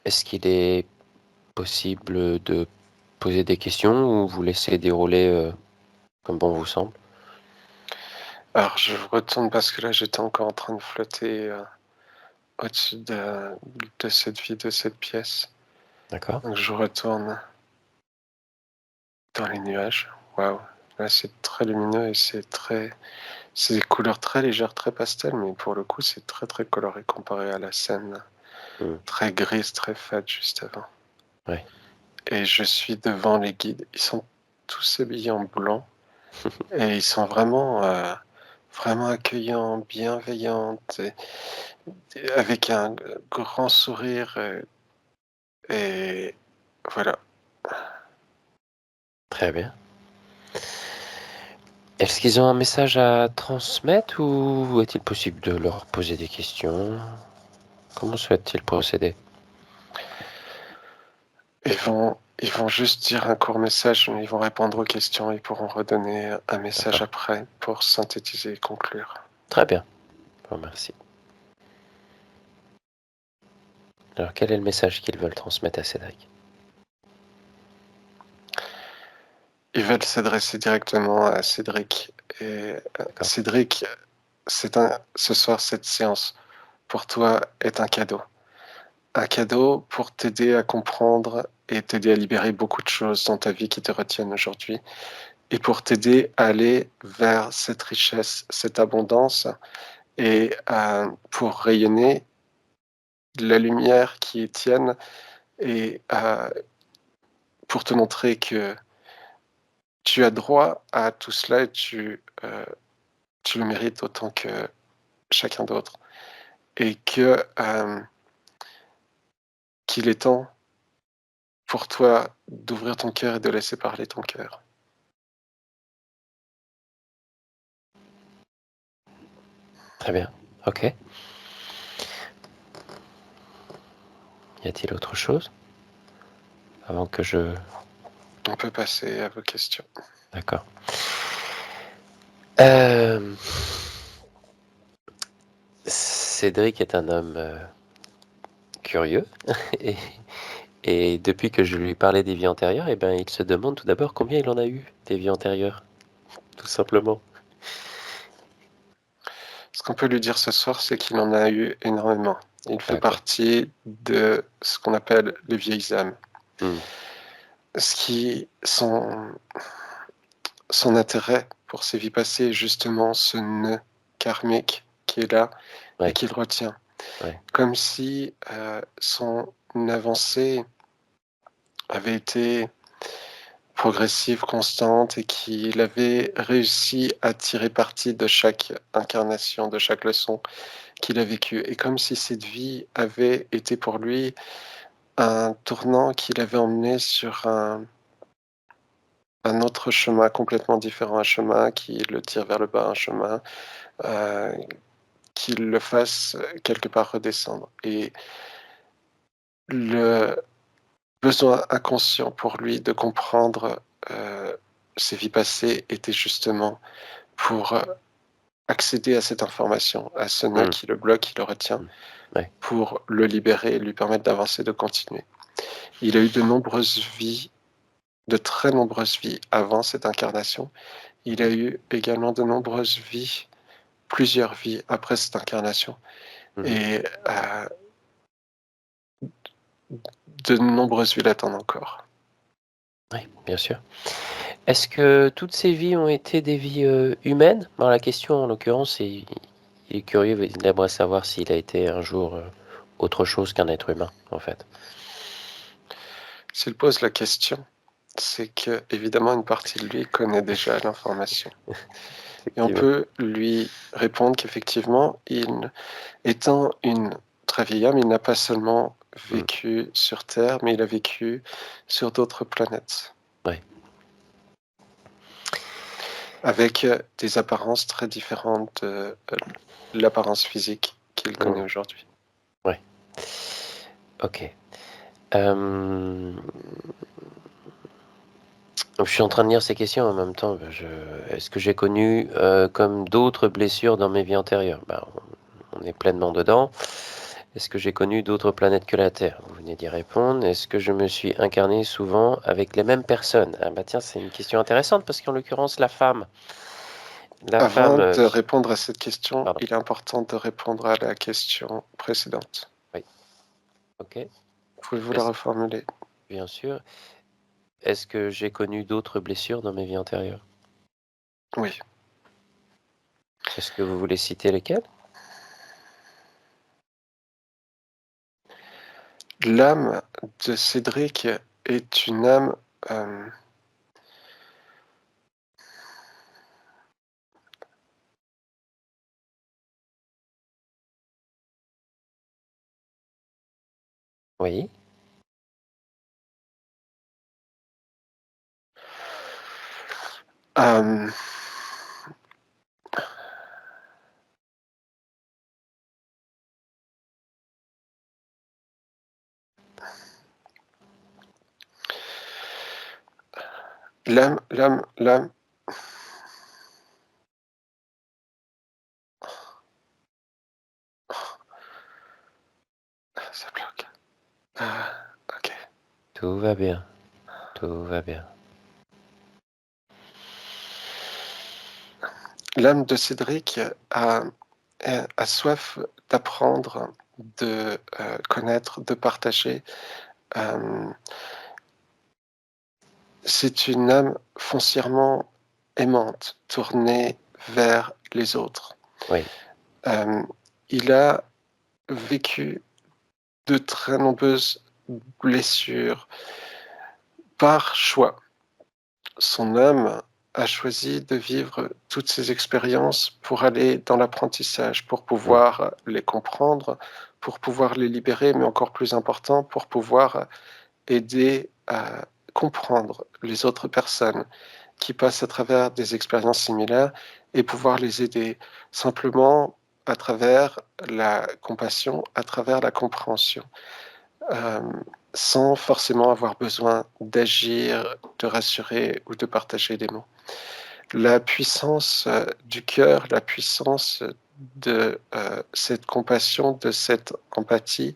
Est-ce qu'il est possible de poser des questions ou vous laissez dérouler comme bon vous semble? Alors je retourne parce que là j'étais encore en train de flotter au-dessus de cette vie, de cette pièce. D'accord. Donc je retourne dans les nuages. Waouh, là c'est très lumineux et c'est des couleurs très légères, très pastel, mais pour le coup c'est très très coloré comparé à la scène très grise, très fade juste avant. Ouais. Et je suis devant les guides. Ils sont tous habillés en blanc et ils sont vraiment vraiment accueillants, bienveillants, avec un grand sourire et voilà. Très bien. Est-ce qu'ils ont un message à transmettre ou est-il possible de leur poser des questions? Comment souhaitent-ils procéder? Ils vont juste dire un court message, mais ils vont répondre aux questions. Ils pourront redonner un message D'accord. après pour synthétiser et conclure. Très bien. Je vous remercie. Alors, quel est le message qu'ils veulent transmettre à Cédric? Ils veulent s'adresser directement à Cédric. Et D'accord. Cédric, ce soir, cette séance, pour toi, est un cadeau. Un cadeau pour t'aider à comprendre et t'aider à libérer beaucoup de choses dans ta vie qui te retiennent aujourd'hui. Et pour t'aider à aller vers cette richesse, cette abondance et pour rayonner la lumière qui est tienne et pour te montrer que tu as droit à tout cela et tu le mérites autant que chacun d'autre. Et qu'il est temps pour toi d'ouvrir ton cœur et de laisser parler ton cœur. Très bien. Ok. Y a-t-il autre chose avant que je... On peut passer à vos questions. D'accord. Cédric est un homme curieux et, et depuis que je lui parlais des vies antérieures, eh ben, il se demande tout d'abord combien il en a eu des vies antérieures, tout simplement. Ce qu'on peut lui dire ce soir, c'est qu'il en a eu énormément. Il fait D'accord. partie de ce qu'on appelle les vieilles âmes. Ce qui, son intérêt pour ses vies passées est justement ce nœud karmique qui est là et Ouais. qu'il retient. Ouais. Comme si son avancée avait été progressive, constante et qu'il avait réussi à tirer parti de chaque incarnation, de chaque leçon qu'il a vécue. Et comme si cette vie avait été pour lui un tournant qui l'avait emmené sur un autre chemin complètement différent, un chemin qui le tire vers le bas, un chemin euh, qui le fasse quelque part redescendre. Et le besoin inconscient pour lui de comprendre ses vies passées était justement pour accéder à cette information, à ce nœud qui le bloque, qui le retient, Ouais. pour le libérer et lui permettre d'avancer, de continuer. Il a eu de nombreuses vies, de très nombreuses vies avant cette incarnation. Il a eu également de nombreuses vies, plusieurs vies après cette incarnation. Et de nombreuses vies l'attendent encore. Oui, bien sûr. Est-ce que toutes ces vies ont été des vies humaines? Alors, la question, en l'occurrence, il est curieux, il aimerait savoir s'il a été un jour autre chose qu'un être humain, en fait. S'il pose la question, c'est que évidemment une partie de lui connaît déjà l'information. Et on Effectivement. peut lui répondre qu'effectivement, étant une très vieille âme, il n'a pas seulement Mm. vécu sur Terre, mais il a vécu sur d'autres planètes. Ouais. Avec des apparences très différentes de l'apparence physique qu'il connaît Mm. aujourd'hui. Ouais. Ok. Je suis en train de lire ces questions en même temps. Est-ce que j'ai connu comme d'autres blessures dans mes vies antérieures? On est pleinement dedans. Est-ce que j'ai connu d'autres planètes que la Terre? Vous venez d'y répondre. Est-ce que je me suis incarné souvent avec les mêmes personnes? Ah bah tiens, c'est une question intéressante parce qu'en l'occurrence, la femme, Avant de répondre à cette question, pardon, il est important de répondre à la question précédente. oui, ok, Pouvez-vous la Est-ce- reformuler? bien sûr. Est-ce que j'ai connu d'autres blessures dans mes vies antérieures? Oui. Est-ce que vous voulez citer lesquelles? L'âme de Cédric est une âme Oui, euh, l'âme, ça bloque. Ok. tout va bien, tout va bien. L'âme de Cédric a soif d'apprendre, de connaître, de partager. Euh, c'est une âme foncièrement aimante, tournée vers les autres. Oui, Euh, il a vécu de très nombreuses blessures par choix. Son âme a choisi de vivre toutes ces expériences pour aller dans l'apprentissage, pour mm, pouvoir les comprendre, pour pouvoir les libérer, mais encore plus important, pour pouvoir aider à comprendre les autres personnes qui passent à travers des expériences similaires et pouvoir les aider simplement à travers la compassion, à travers la compréhension, euh, sans forcément avoir besoin d'agir, de rassurer ou de partager des mots. La puissance du cœur, la puissance de cette compassion, de cette empathie,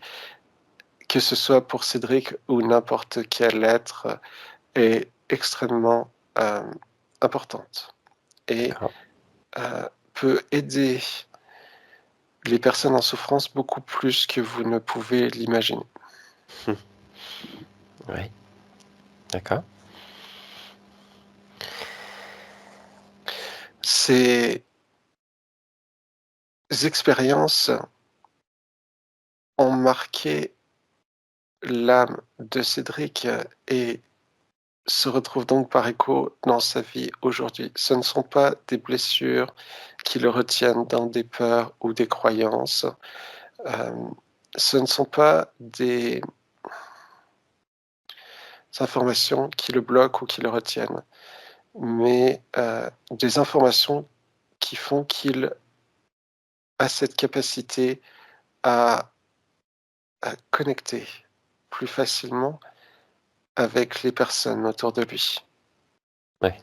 que ce soit pour Cédric ou n'importe quel être, est extrêmement importante et d'accord. peut aider les personnes en souffrance beaucoup plus que vous ne pouvez l'imaginer. Oui, d'accord. Ces expériences ont marqué l'âme de Cédric et se retrouvent donc par écho dans sa vie aujourd'hui. Ce ne sont pas des blessures qui le retiennent dans des peurs ou des croyances. Euh, ce ne sont pas des informations qui le bloquent ou qui le retiennent, mais des informations qui font qu'il a cette capacité à, à connecter plus facilement avec les personnes autour de lui. Ouais,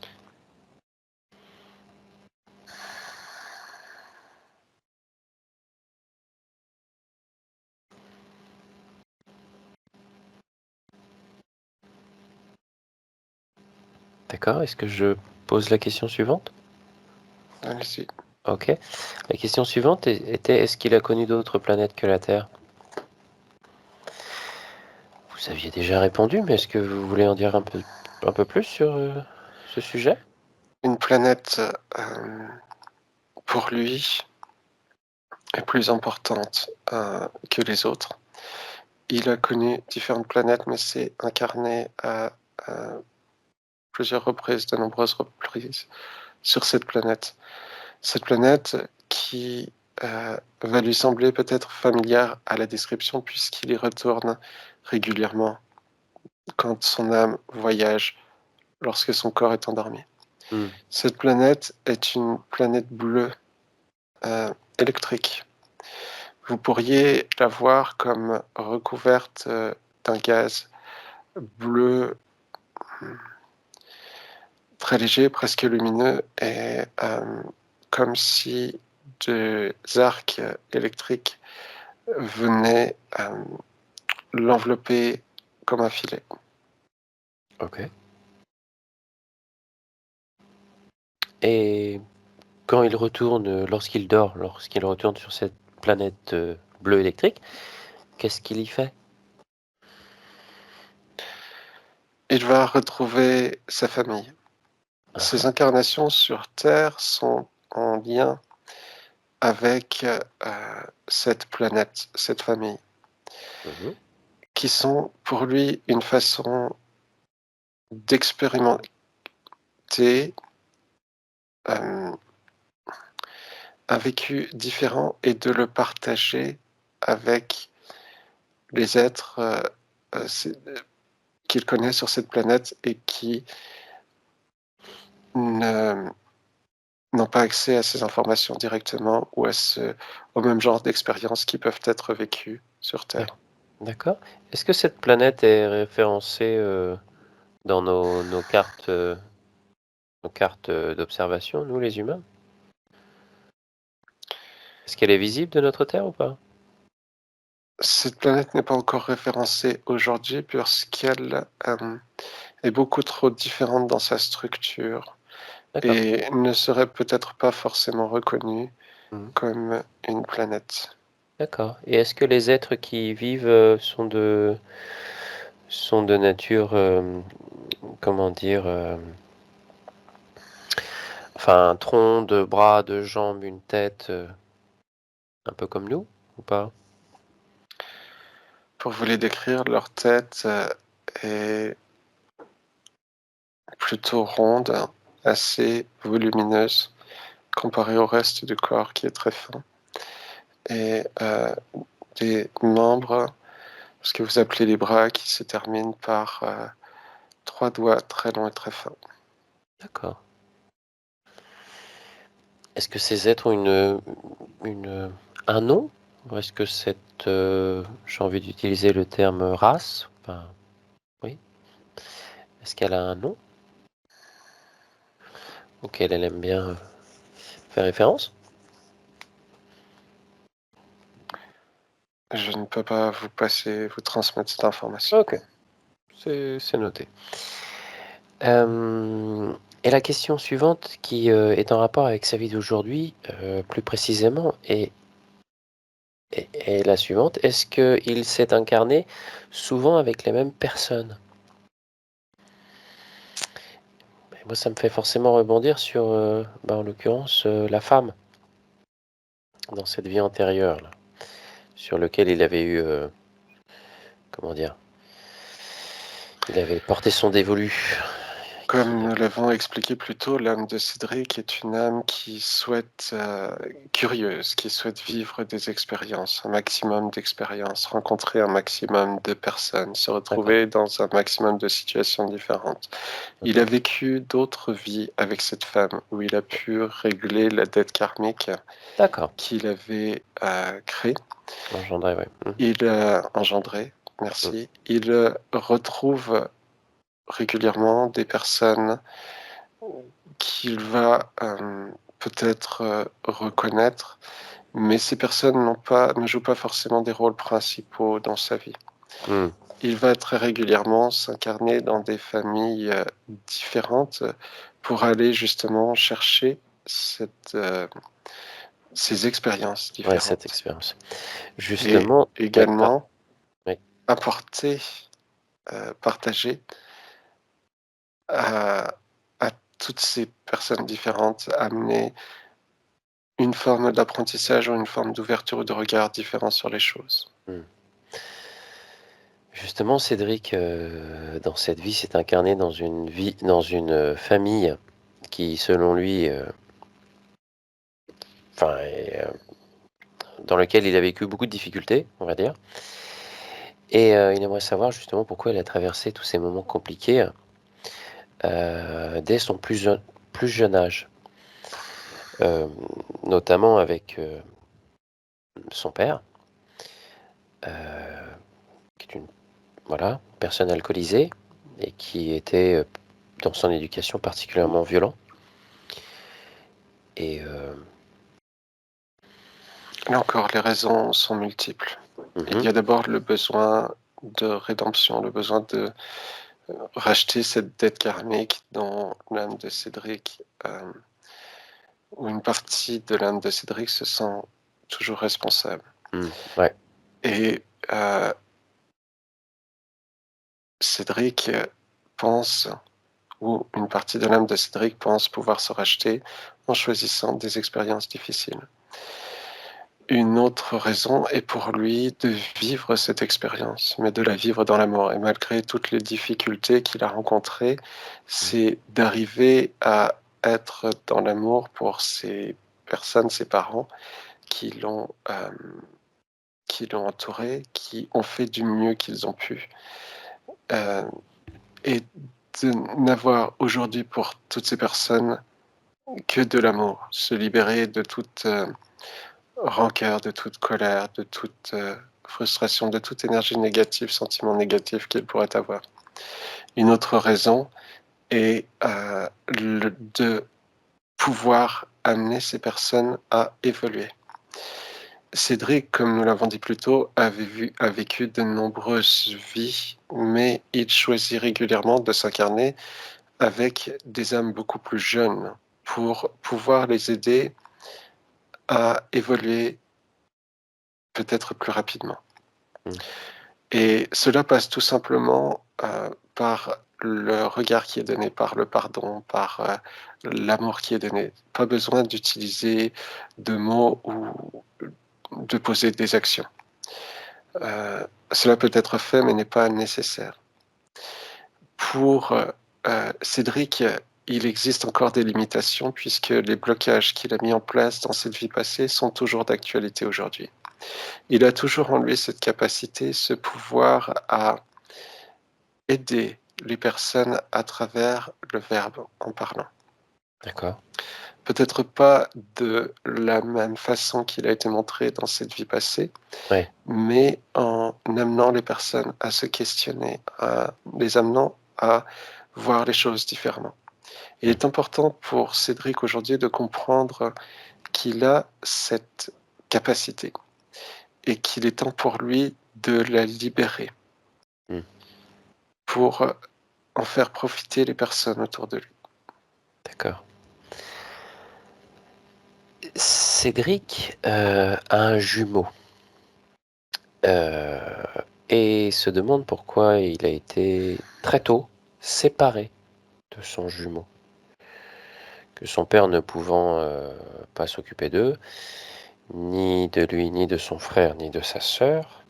d'accord. Est-ce que je pose la question suivante? Allez-y. Ok. La question suivante était, est-ce qu'il a connu d'autres planètes que la Terre? Vous aviez déjà répondu, mais est-ce que vous voulez en dire un peu plus sur ce sujet? Une planète, pour lui, est plus importante, que les autres. Il a connu différentes planètes, mais s'est incarné à plusieurs reprises, de nombreuses reprises, sur cette planète. Cette planète qui, va lui sembler peut-être familière à la description puisqu'il y retourne régulièrement quand son âme voyage lorsque son corps est endormi. Mmh. Cette planète est une planète bleue, électrique. Vous pourriez la voir comme recouverte, d'un gaz bleu, mmh, très léger, presque lumineux et comme si des arcs électriques venaient, l'envelopper comme un filet. OK. Et quand il retourne, lorsqu'il dort, lorsqu'il retourne sur cette planète, bleue électrique, qu'est-ce qu'il y fait? Il va retrouver sa famille. Hein, Ses hein. incarnations sur Terre sont en lien avec, cette planète, cette famille, Mmh. qui sont pour lui une façon d'expérimenter, hem, un vécu différent et de le partager avec les êtres, c'est qu'il connaît sur cette planète et qui ne n'ont pas accès à ces informations directement ou à ce au même genre d'expériences qui peuvent être vécues sur D'ac Terre. d'accord. Est-ce que cette planète est référencée, dans nos cartes, d'observation, nous les humains? Est-ce qu'elle est visible de notre Terre ou pas? Cette planète n'est pas encore référencée aujourd'hui puisqu'elle, est beaucoup trop différente dans sa structure D'accord. et ne serait peut-être pas forcément reconnue Mmh. comme une planète. D'accord, et est-ce que les êtres qui y vivent, sont de nature, comment dire? Enfin, un tronc, 2 bras, 2 jambes, une tête, un peu comme nous ou pas? Pour vous les décrire, leur tête, est plutôt ronde, assez volumineuse comparée au reste du corps qui est très fin et des membres, ce que vous appelez les bras qui se terminent par, 3 doigts très longs et très fins. D'accord. Est-ce que ces êtres ont un nom? Ou est-ce que j'ai envie d'utiliser le terme race, enfin, oui, est-ce qu'elle a un nom auquel elle aime bien, faire référence? Je ne peux pas vous transmettre cette information. OK, c'est noté. Et la question suivante qui, est en rapport avec sa vie d'aujourd'hui, plus précisément est la suivante: est-ce qu'il s'est incarné souvent avec les mêmes personnes? Et moi, ça me fait forcément rebondir sur, en l'occurrence, la femme dans cette vie antérieure-là, sur lequel il avait eu, comment dire? Il avait porté son dévolu, qui Comme nous l'avons expliqué plus tôt, l'âme de Cédric est une âme qui souhaite, curieuse, qui souhaite vivre des expériences, un maximum d'expériences, rencontrer un maximum de personnes, se d'accord. retrouver dans un maximum de situations différentes. Il a Mmh. vécu d'autres vies avec cette femme où il a pu régler la dette karmique D'accord, qu'il avait, créée. engendré, ouais. Mmh. Il a engendré, Mmh. merci. Il, retrouve régulièrement des personnes qu'il va, peut-être, reconnaître, mais ces personnes ne jouent pas forcément des rôles principaux dans sa vie. Mmh. Il va très régulièrement s'incarner dans des familles, différentes, pour aller justement chercher cette, ces expériences Ouais, cette différentes expérience. et Justement, oui, également oui. apporter, partager à à toutes ces personnes différentes amener une forme d'apprentissage ou une forme d'ouverture ou de regard différent sur les choses. Mmh. Justement, Cédric, dans cette vie, s'est incarné dans une famille qui, selon lui, enfin, dans lequel il a vécu beaucoup de difficultés, on va dire. Et il aimerait savoir justement pourquoi il a traversé tous ces moments compliqués, dès son plus jeune âge. Notamment avec, son père, heu, qui est une voilà, personne alcoolisée et qui était, dans son éducation particulièrement violent et Là encore, les raisons sont multiples. Il y mmh a d'abord le besoin de rédemption, le besoin de racheter cette dette karmique dont l'âme de Cédric, ou une partie de l'âme de Cédric se sent toujours responsable. ouais, Et Cédric pense, ou une partie de l'âme de Cédric pense pouvoir se racheter en choisissant des expériences difficiles. Une autre raison est pour lui de vivre cette expérience, mais de la vivre dans l'amour. Et malgré toutes les difficultés qu'il a rencontrées, mmh, c'est d'arriver à être dans l'amour pour ces personnes, ses parents, qui l'ont entouré, qui ont fait du mieux qu'ils ont pu. Euh, et de n'avoir aujourd'hui pour toutes ces personnes que de l'amour, se libérer de toute rancœur, de toute colère, de toute frustration, de toute énergie négative, sentiment négatif qu'il pourrait avoir. Une autre raison est de pouvoir amener ces personnes à évoluer. Cédric, comme nous l'avons dit plus tôt, a vécu de nombreuses vies, mais il choisit régulièrement de s'incarner avec des âmes beaucoup plus jeunes pour pouvoir les aider à évoluer peut-être plus rapidement. mmh, Et cela passe tout simplement par le regard qui est donné, par le pardon, par l'amour qui est donné. Pas besoin d'utiliser de mots ou de poser des actions. Cela peut être fait, mais n'est pas nécessaire. Pour Cédric, il existe encore des limitations puisque les blocages qu'il a mis en place dans cette vie passée sont toujours d'actualité aujourd'hui. Il a toujours en lui cette capacité, ce pouvoir à aider les personnes à travers le verbe en parlant. d'accord, Peut-être pas de la même façon qu'il a été montré dans cette vie passée, ouais, mais en amenant les personnes à se questionner, à les amenant à voir les choses différemment. Il mmh, est important pour Cédric aujourd'hui de comprendre qu'il a cette capacité et qu'il est temps pour lui de la libérer mmh, pour en faire profiter les personnes autour de lui. d'accord. Cédric, a un jumeau, heu et se demande pourquoi il a été très tôt séparé de son jumeau. Que son père ne pouvant, pas s'occuper d'eux, ni de lui, ni de son frère, ni de sa sœur,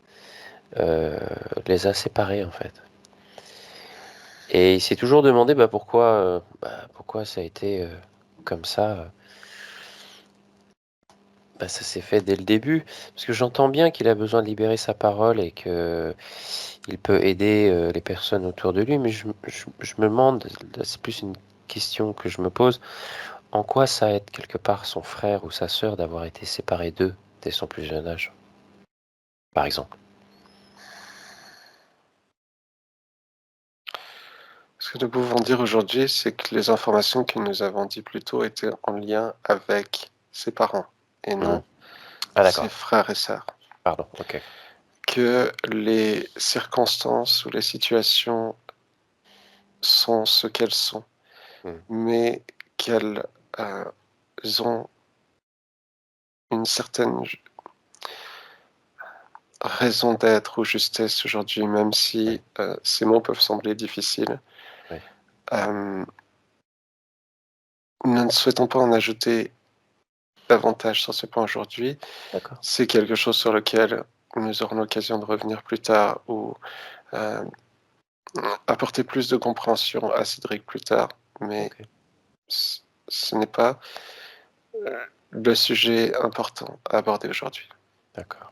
heu, les a séparés, en fait. Et il s'est toujours demandé, pourquoi ça a été, comme ça, ça s'est fait dès le début. Parce que j'entends bien qu'il a besoin de libérer sa parole et qu'il peut aider, les personnes autour de lui, mais je me demande, là, c'est plus une question que je me pose, en quoi ça aide quelque part son frère ou sa sœur d'avoir été séparés d'eux dès son plus jeune âge, par exemple? Ce que nous pouvons dire aujourd'hui, c'est que les informations que nous avons dit plus tôt étaient en lien avec ses parents et Mmh. non Ah ses d'accord, frères et sœurs. pardon, OK. Que les circonstances ou les situations sont ce qu'elles sont, Mmh. mais qu'elles ont une certaine raison d'être ou justesse aujourd'hui, même Ouais, si ces mots peuvent sembler difficiles. ouais. Euh, nous ne souhaitons pas en ajouter davantage sur ce point aujourd'hui. D'accord. C'est quelque chose sur lequel nous aurons l'occasion de revenir plus tard ou apporter plus de compréhension à Cédric plus tard, mais OK. ce n'est pas le sujet important à aborder aujourd'hui. D'accord.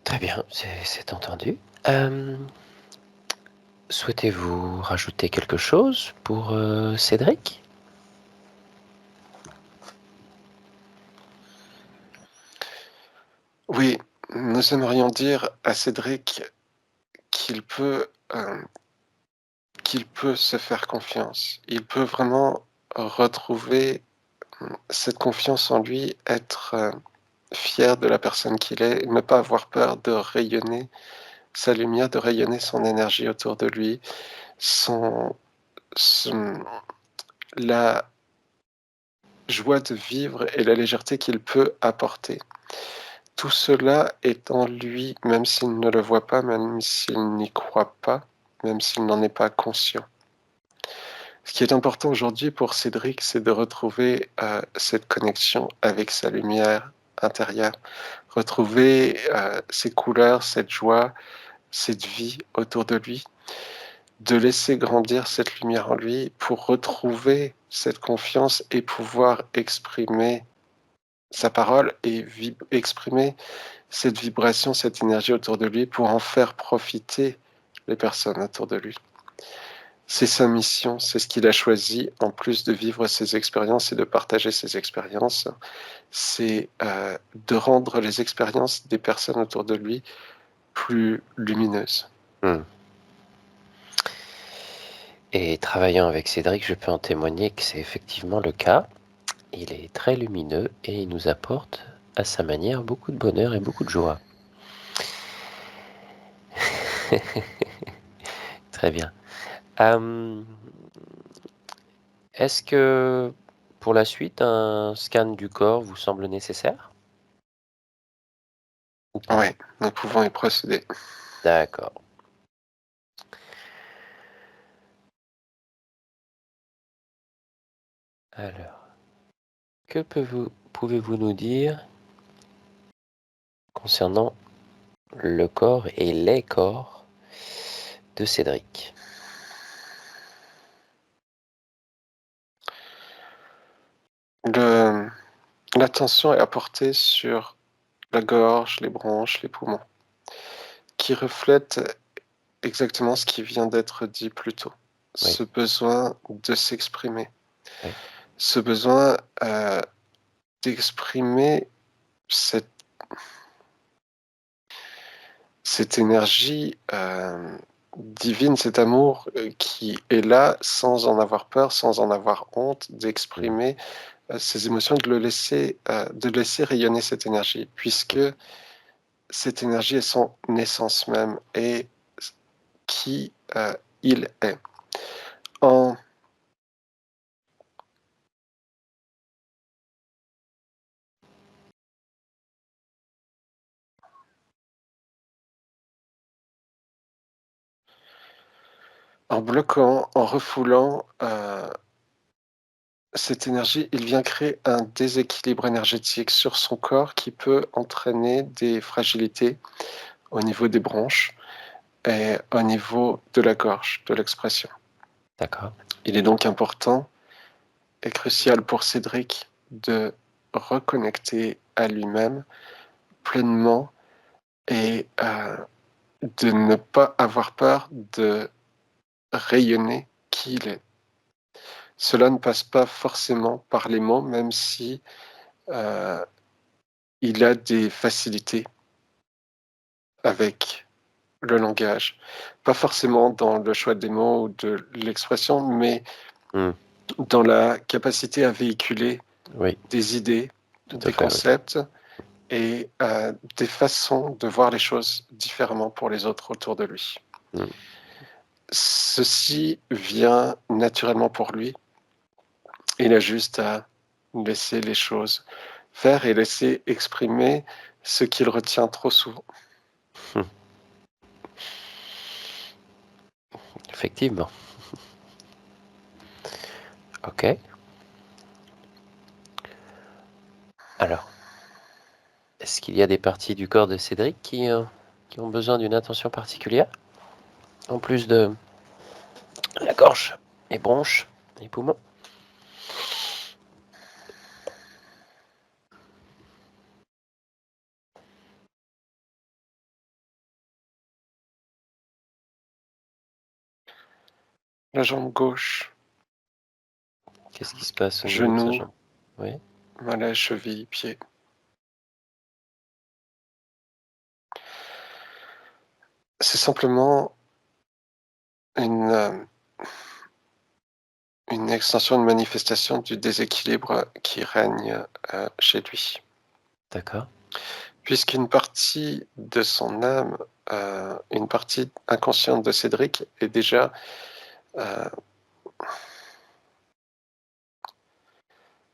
Très bien, c'est entendu. Souhaitez-vous rajouter quelque chose pour, Cédric? Oui, nous aimerions dire à Cédric qu'il peut, qu'il peut se faire confiance. Il peut vraiment retrouver, cette confiance en lui, être, fier de la personne qu'il est, ne pas avoir peur de rayonner sa lumière, de rayonner son énergie autour de lui, son son la joie de vivre et la légèreté qu'il peut apporter. Tout cela est en lui, même s'il ne le voit pas, même s'il n'y croit pas, même s'il n'en est pas conscient. Ce qui est important aujourd'hui pour Cédric, c'est de retrouver, cette connexion avec sa lumière intérieure, retrouver, ces couleurs, cette joie, cette vie autour de lui, de laisser grandir cette lumière en lui pour retrouver cette confiance et pouvoir exprimer sa parole et exprimer cette vibration, cette énergie autour de lui pour en faire profiter les personnes autour de lui. C'est sa mission, c'est ce qu'il a choisi, en plus de vivre ses expériences et de partager ses expériences, c'est de rendre les expériences des personnes autour de lui plus lumineuses. Mmh. Et travaillant avec Cédric, je peux en témoigner que c'est effectivement le cas. Il est très lumineux et il nous apporte, à sa manière, beaucoup de bonheur et beaucoup de joie. Très bien. Est-ce que, pour la suite, un scan du corps vous semble nécessaire? Ou pas? Oui, nous pouvons y procéder. D'accord. Alors, que pouvez-vous nous dire concernant le corps et les corps de Cédric? L'attention est apportée sur la gorge, les bronches, les poumons, qui reflètent exactement ce qui vient d'être dit plus tôt. Oui, Ce besoin de s'exprimer, oui, ce besoin d'exprimer cette, cette énergie divine, cet amour qui est là sans en avoir peur, sans en avoir honte, mmh, d'exprimer ses émotions, de laisser rayonner cette énergie, puisque cette énergie est son essence même et qui il est. En, en bloquant, en refoulant cette énergie, il vient créer un déséquilibre énergétique sur son corps qui peut entraîner des fragilités au niveau des bronches et au niveau de la gorge, de l'expression. d'accord. Il est donc important et crucial pour Cédric de reconnecter à lui-même pleinement et de ne pas avoir peur de rayonner qui il est. Cela ne passe pas forcément par les mots, même si euh, il a des facilités avec le langage. Pas forcément dans le choix des mots ou de l'expression, mais Mmh, dans la capacité à véhiculer oui, des idées, tout à des fait, oui. concepts et des façons de voir les choses différemment pour les autres autour de lui. Mmh, Ceci vient naturellement pour lui. Il a juste à laisser les choses faire et laisser exprimer ce qu'il retient trop souvent. effectivement. OK. Est-ce qu'il y a des parties du corps de Cédric qui ont besoin d'une attention particulière? En plus de la gorge, les bronches, les poumons? La jambe gauche, Qu'est-ce qui se passe au niveau de sa genou, jambe? Oui, mollet, cheville, pied. C'est simplement une, une extension, une manifestation du déséquilibre qui règne chez lui. d'accord. Puisqu'une partie de son âme, une partie inconsciente de Cédric est déjà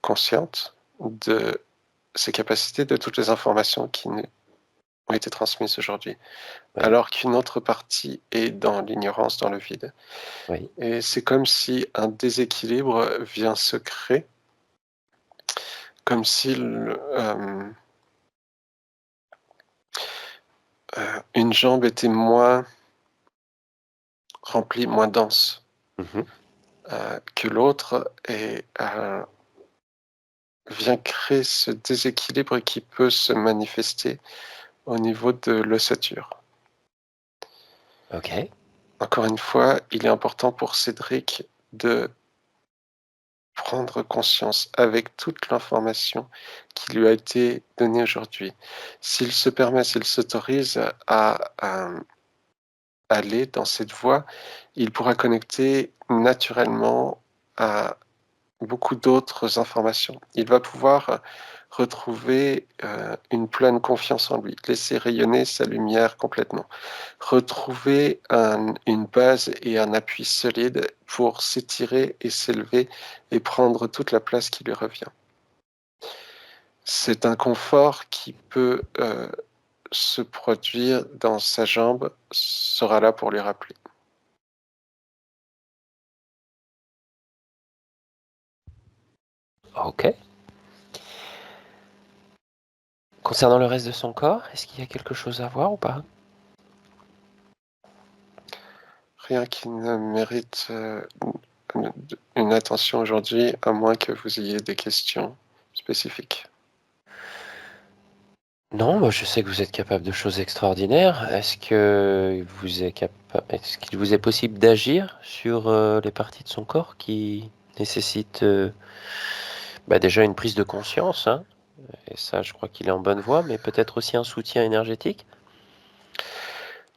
consciente de ses capacités, de toutes les informations qui nous ont été transmises aujourd'hui, Oui, alors qu'une autre partie est dans l'ignorance, dans le vide. oui, Et c'est comme si un déséquilibre vient se créer, comme si une jambe était moins remplie, moins dense mmh, que l'autre, et vient créer ce déséquilibre qui peut se manifester au niveau de l'ossature. OK, Encore une fois, il est important pour Cédric de prendre conscience avec toute l'information qui lui a été donnée aujourd'hui. S'il se permet, s'il s'autorise à aller dans cette voie, il pourra connecter naturellement à beaucoup d'autres informations. Il va pouvoir retrouver une pleine confiance en lui, laisser rayonner sa lumière complètement, retrouver une base et un appui solide pour s'étirer et s'élever et prendre toute la place qui lui revient. C'est un confort qui peut se produire dans sa jambe, sera là pour lui rappeler. OK. Concernant le reste de son corps, est-ce qu'il y a quelque chose à voir ou pas? Rien qui ne mérite une attention aujourd'hui, à moins que vous ayez des questions spécifiques. Non, moi je sais que vous êtes capable de choses extraordinaires. Est-ce qu'il vous est possible d'agir sur, les parties de son corps qui nécessitent, bah, déjà une prise de conscience, hein? Et ça, je crois qu'il est en bonne voie, mais peut-être aussi un soutien énergétique?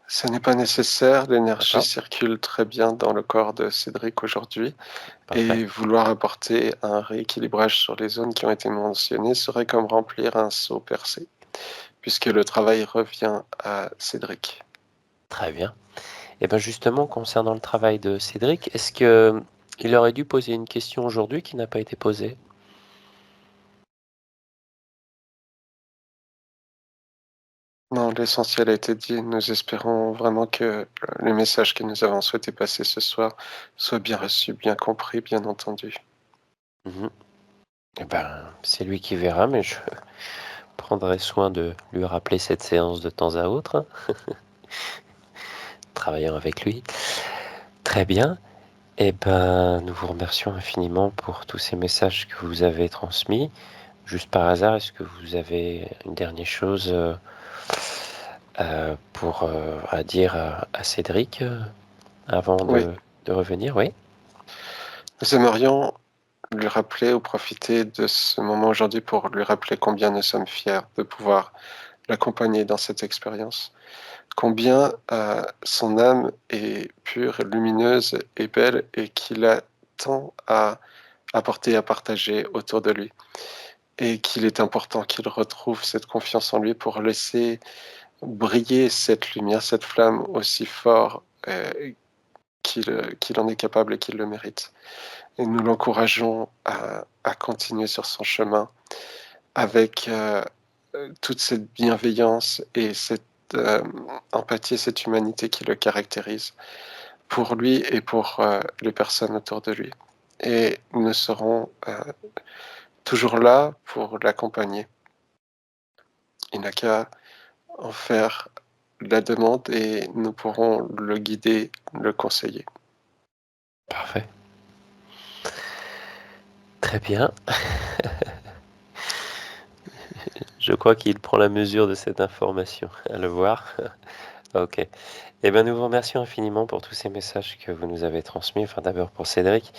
Ça n'est pas nécessaire, l'énergie D'accord, circule très bien dans le corps de Cédric aujourd'hui, parfait. et vouloir apporter un rééquilibrage sur les zones qui ont été mentionnées serait comme remplir un seau percé, puisque le travail revient à Cédric. Très bien. Et ben, justement, concernant le travail de Cédric, est-ce que il aurait dû poser une question aujourd'hui qui n'a pas été posée? Non, l'essentiel a été dit. Nous espérons vraiment que le message que nous avons souhaité passer ce soir soit bien reçu, bien compris, bien entendu. Mmh. Et ben, c'est lui qui verra, mais je prendrai soin de lui rappeler cette séance de temps à autre, hein, travaillant avec lui. Très bien. Et ben, nous vous remercions infiniment pour tous ces messages que vous avez transmis. Juste par hasard, est-ce que vous avez une dernière chose, à dire à Cédric, avant Oui, de revenir? Oui? nous aimerions lui rappeler ou profiter de ce moment aujourd'hui pour lui rappeler combien nous sommes fiers de pouvoir l'accompagner dans cette expérience, combien son âme est pure, lumineuse et belle, et qu'il a tant à apporter, à partager autour de lui, et qu'il est important qu'il retrouve cette confiance en lui pour laisser briller cette lumière, cette flamme aussi fort qu'il en est capable et qu'il le mérite. Et nous l'encourageons à continuer sur son chemin avec toute cette bienveillance et cette empathie et cette humanité qui le caractérise pour lui et pour les personnes autour de lui. Et nous serons toujours là pour l'accompagner Il n'a qu'à en faire la demande et nous pourrons le guider, le conseiller. Parfait. Très bien. Je crois qu'il prend la mesure de cette information, à le voir. OK. Eh bien, nous vous remercions infiniment pour tous ces messages que vous nous avez transmis. Enfin, d'abord pour Cédric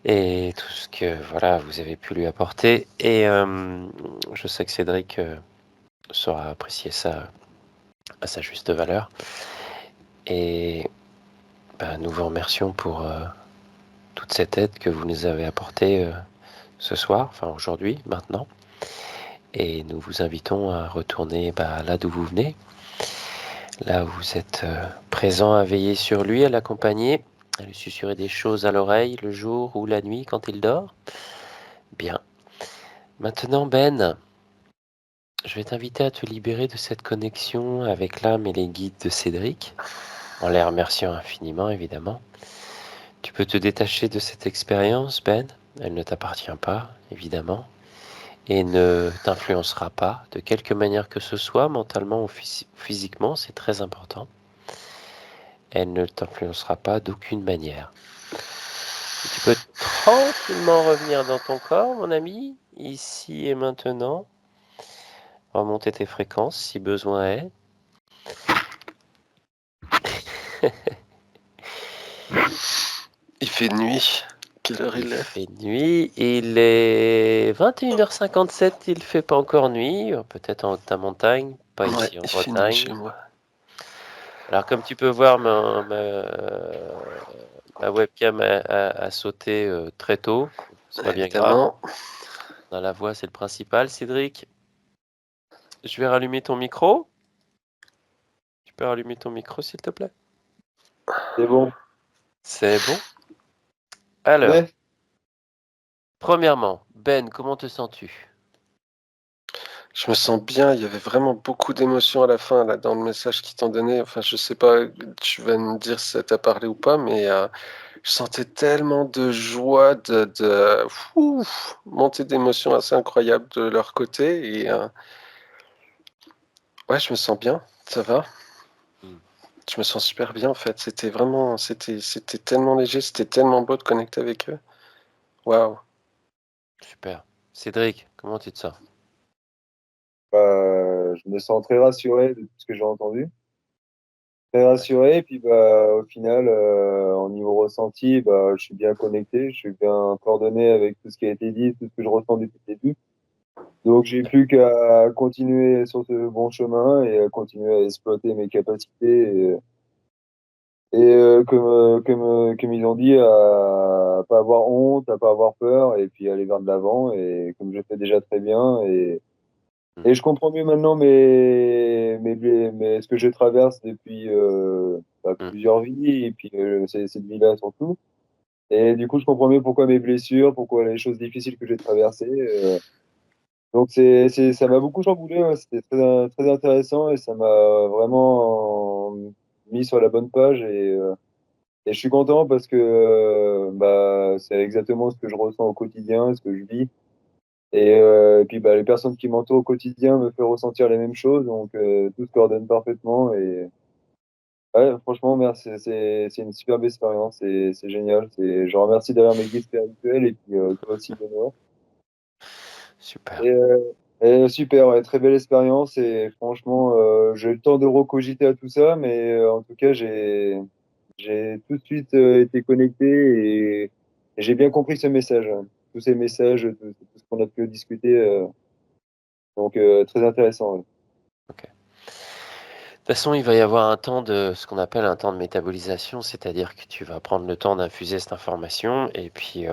et tout ce que, voilà, vous avez pu lui apporter et je sais que Cédric, saura apprécier ça à sa juste valeur et nous vous remercions pour, toute cette aide que vous nous avez apportée, ce soir, enfin aujourd'hui, maintenant et nous vous invitons à retourner, là d'où vous venez. Là où vous êtes présent à veiller sur lui, à l'accompagner, à lui susurrer des choses à l'oreille le jour ou la nuit quand il dort. Bien. Maintenant, Ben, je vais t'inviter à te libérer de cette connexion avec l'âme et les guides de Cédric, en les remerciant infiniment, évidemment. Tu peux te détacher de cette expérience, Ben. Elle ne t'appartient pas, évidemment, et ne t'influencera pas de quelque manière que ce soit, mentalement ou physiquement, c'est très important. Elle ne t'influencera pas d'aucune manière. Tu peux tranquillement revenir dans ton corps, mon ami, ici et maintenant. Remonter tes fréquences si besoin est. Il fait nuit. Quelle heure Il il est? fait nuit, il est 21h57, il fait pas encore nuit, peut-être en haut de ta montagne, pas Ouais, ici en il fait nuit chez Bretagne. moi. Alors comme tu peux voir, ma webcam a sauté très tôt, c'est pas bien grave. Évidemment. Dans la voix, c'est le principal. Cédric, je vais rallumer ton micro. Tu peux rallumer ton micro, s'il te plaît? C'est bon. C'est bon. Alors, Ouais. premièrement, Ben, comment te sens-tu? Je me sens bien, il y avait vraiment beaucoup d'émotions à la fin, là, dans le message qu'ils t'ont donné. Enfin, je sais pas, tu vas me dire si ça t'a parlé ou pas, mais je sentais tellement de joie, montée d'émotions assez incroyable de leur côté. Et ouais, je me sens bien, ça va. Hmm. Je me sens super bien, en fait. C'était tellement léger, c'était tellement beau de connecter avec eux. Waouh. Super. Cédric, comment tu te sens? Je me sens très rassuré de tout ce que j'ai entendu. Très Ouais. rassuré. Et puis, au final, au niveau ressenti, je suis bien connecté. Je suis bien coordonné avec tout ce qui a été dit, tout ce que je ressens depuis le début. Donc, j'ai plus qu'à continuer sur ce bon chemin et à continuer à exploiter mes capacités. Comme ils ont dit, à pas avoir honte, à pas avoir peur, et puis aller vers de l'avant. Et comme je fais déjà très bien. Et Mhm. je comprends mieux maintenant ce que je traverse depuis Mhm. plusieurs vies, et puis cette vie-là surtout. Et du coup, je comprends mieux pourquoi mes blessures, pourquoi les choses difficiles que j'ai traversées. Donc, ça m'a beaucoup chamboulé. Ouais. C'était très intéressant et ça m'a vraiment mis sur la bonne page. Et je suis content parce que c'est exactement ce que je ressens au quotidien, ce que je vis. Et puis les personnes qui m'entourent au quotidien me font ressentir les mêmes choses, donc tout se coordonne parfaitement. Et ouais, franchement, merci, c'est une superbe expérience, c'est génial. Je remercie d'ailleurs mes guides spirituels et puis toi aussi, Benoît. Super. Et super, ouais, très belle expérience et franchement, j'ai eu le temps de recogiter à tout ça, mais en tout cas, j'ai tout de suite été connecté et j'ai bien compris ce message, hein. Tous ces messages, tout ce qu'on a pu discuter. Donc, très intéressant. Ouais. Ok. De toute façon, il va y avoir un temps de ce qu'on appelle un temps de métabolisation, c'est-à-dire que tu vas prendre le temps d'infuser cette information et puis,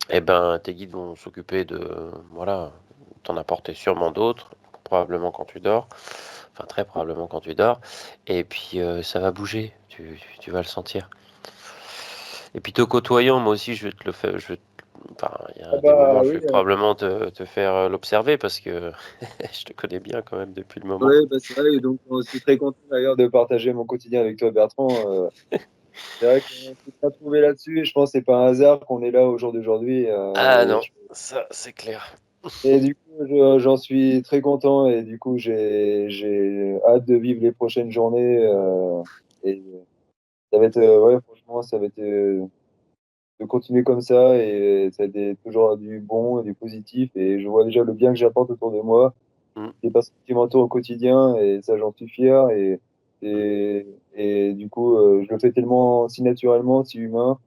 tes guides vont s'occuper de, voilà, t'en apporter sûrement d'autres, probablement quand tu dors, enfin très probablement quand tu dors, et puis ça va bouger, tu vas le sentir. Et puis te côtoyant, moi aussi, je vais te le faire, enfin, il y Ah a des moments, je oui, vais probablement te faire l'observer parce que je te connais bien quand même depuis le moment. ouais, c'est vrai. Et donc, je suis très content d'ailleurs de partager mon quotidien avec toi, Bertrand. C'est vrai qu'on s'est pas trouvé là-dessus et je pense que c'est pas un hasard qu'on est là au jour d'aujourd'hui. Ah non, ça c'est clair. Et du coup, j'en suis très content et du coup, j'ai hâte de vivre les prochaines journées. Et ça va être, ouais, franchement, ça va être de continuer comme ça et ça va être toujours du bon et du positif. Et je vois déjà le bien que j'apporte autour de moi, Mmh, les personnes qui m'entourent au quotidien et ça, j'en suis fier. mmh. Et du coup, je le fais tellement si naturellement, si humain.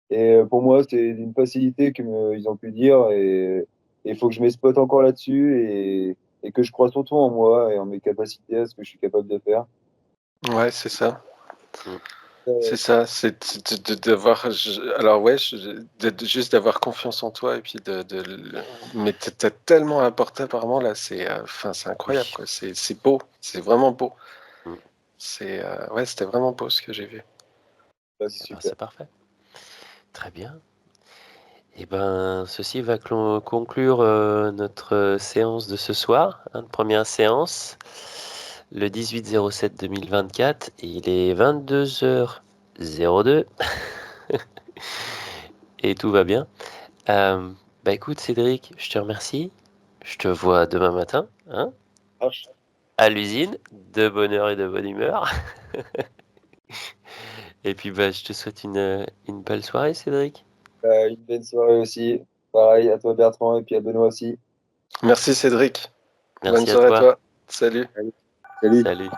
Et pour moi, c'est une facilité ils ont pu dire et il faut que je m'exploite encore là-dessus et que je crois surtout en moi et en mes capacités, à ce que je suis capable de faire. Ouais, c'est ça. Mmh. C'est ça, d'avoir. Alors, ouais, juste d'avoir confiance en toi et puis Mais t'as tellement apporté, apparemment, là, enfin, c'est incroyable, Oui. quoi. C'est beau, c'est vraiment beau. Mmh. Ouais, c'était vraiment beau ce que j'ai vu. Ouais, c'est Eh ben, super. c'est parfait. Très bien. Et ben, ceci va conclure notre séance de ce soir, hein, première séance, le 18/07/2024. Il est 22h02 et tout va bien. Bah écoute, Cédric, je te remercie. Je te vois demain matin, hein, Marche. à l'usine, de bonne heure et de bonne humeur. Et puis bah, je te souhaite une belle soirée, Cédric. Une belle soirée aussi. Pareil à toi, Bertrand, et puis à Benoît aussi. Merci, Cédric. Bonne Merci à soirée à toi. toi. Salut. Allez, salut. Salut.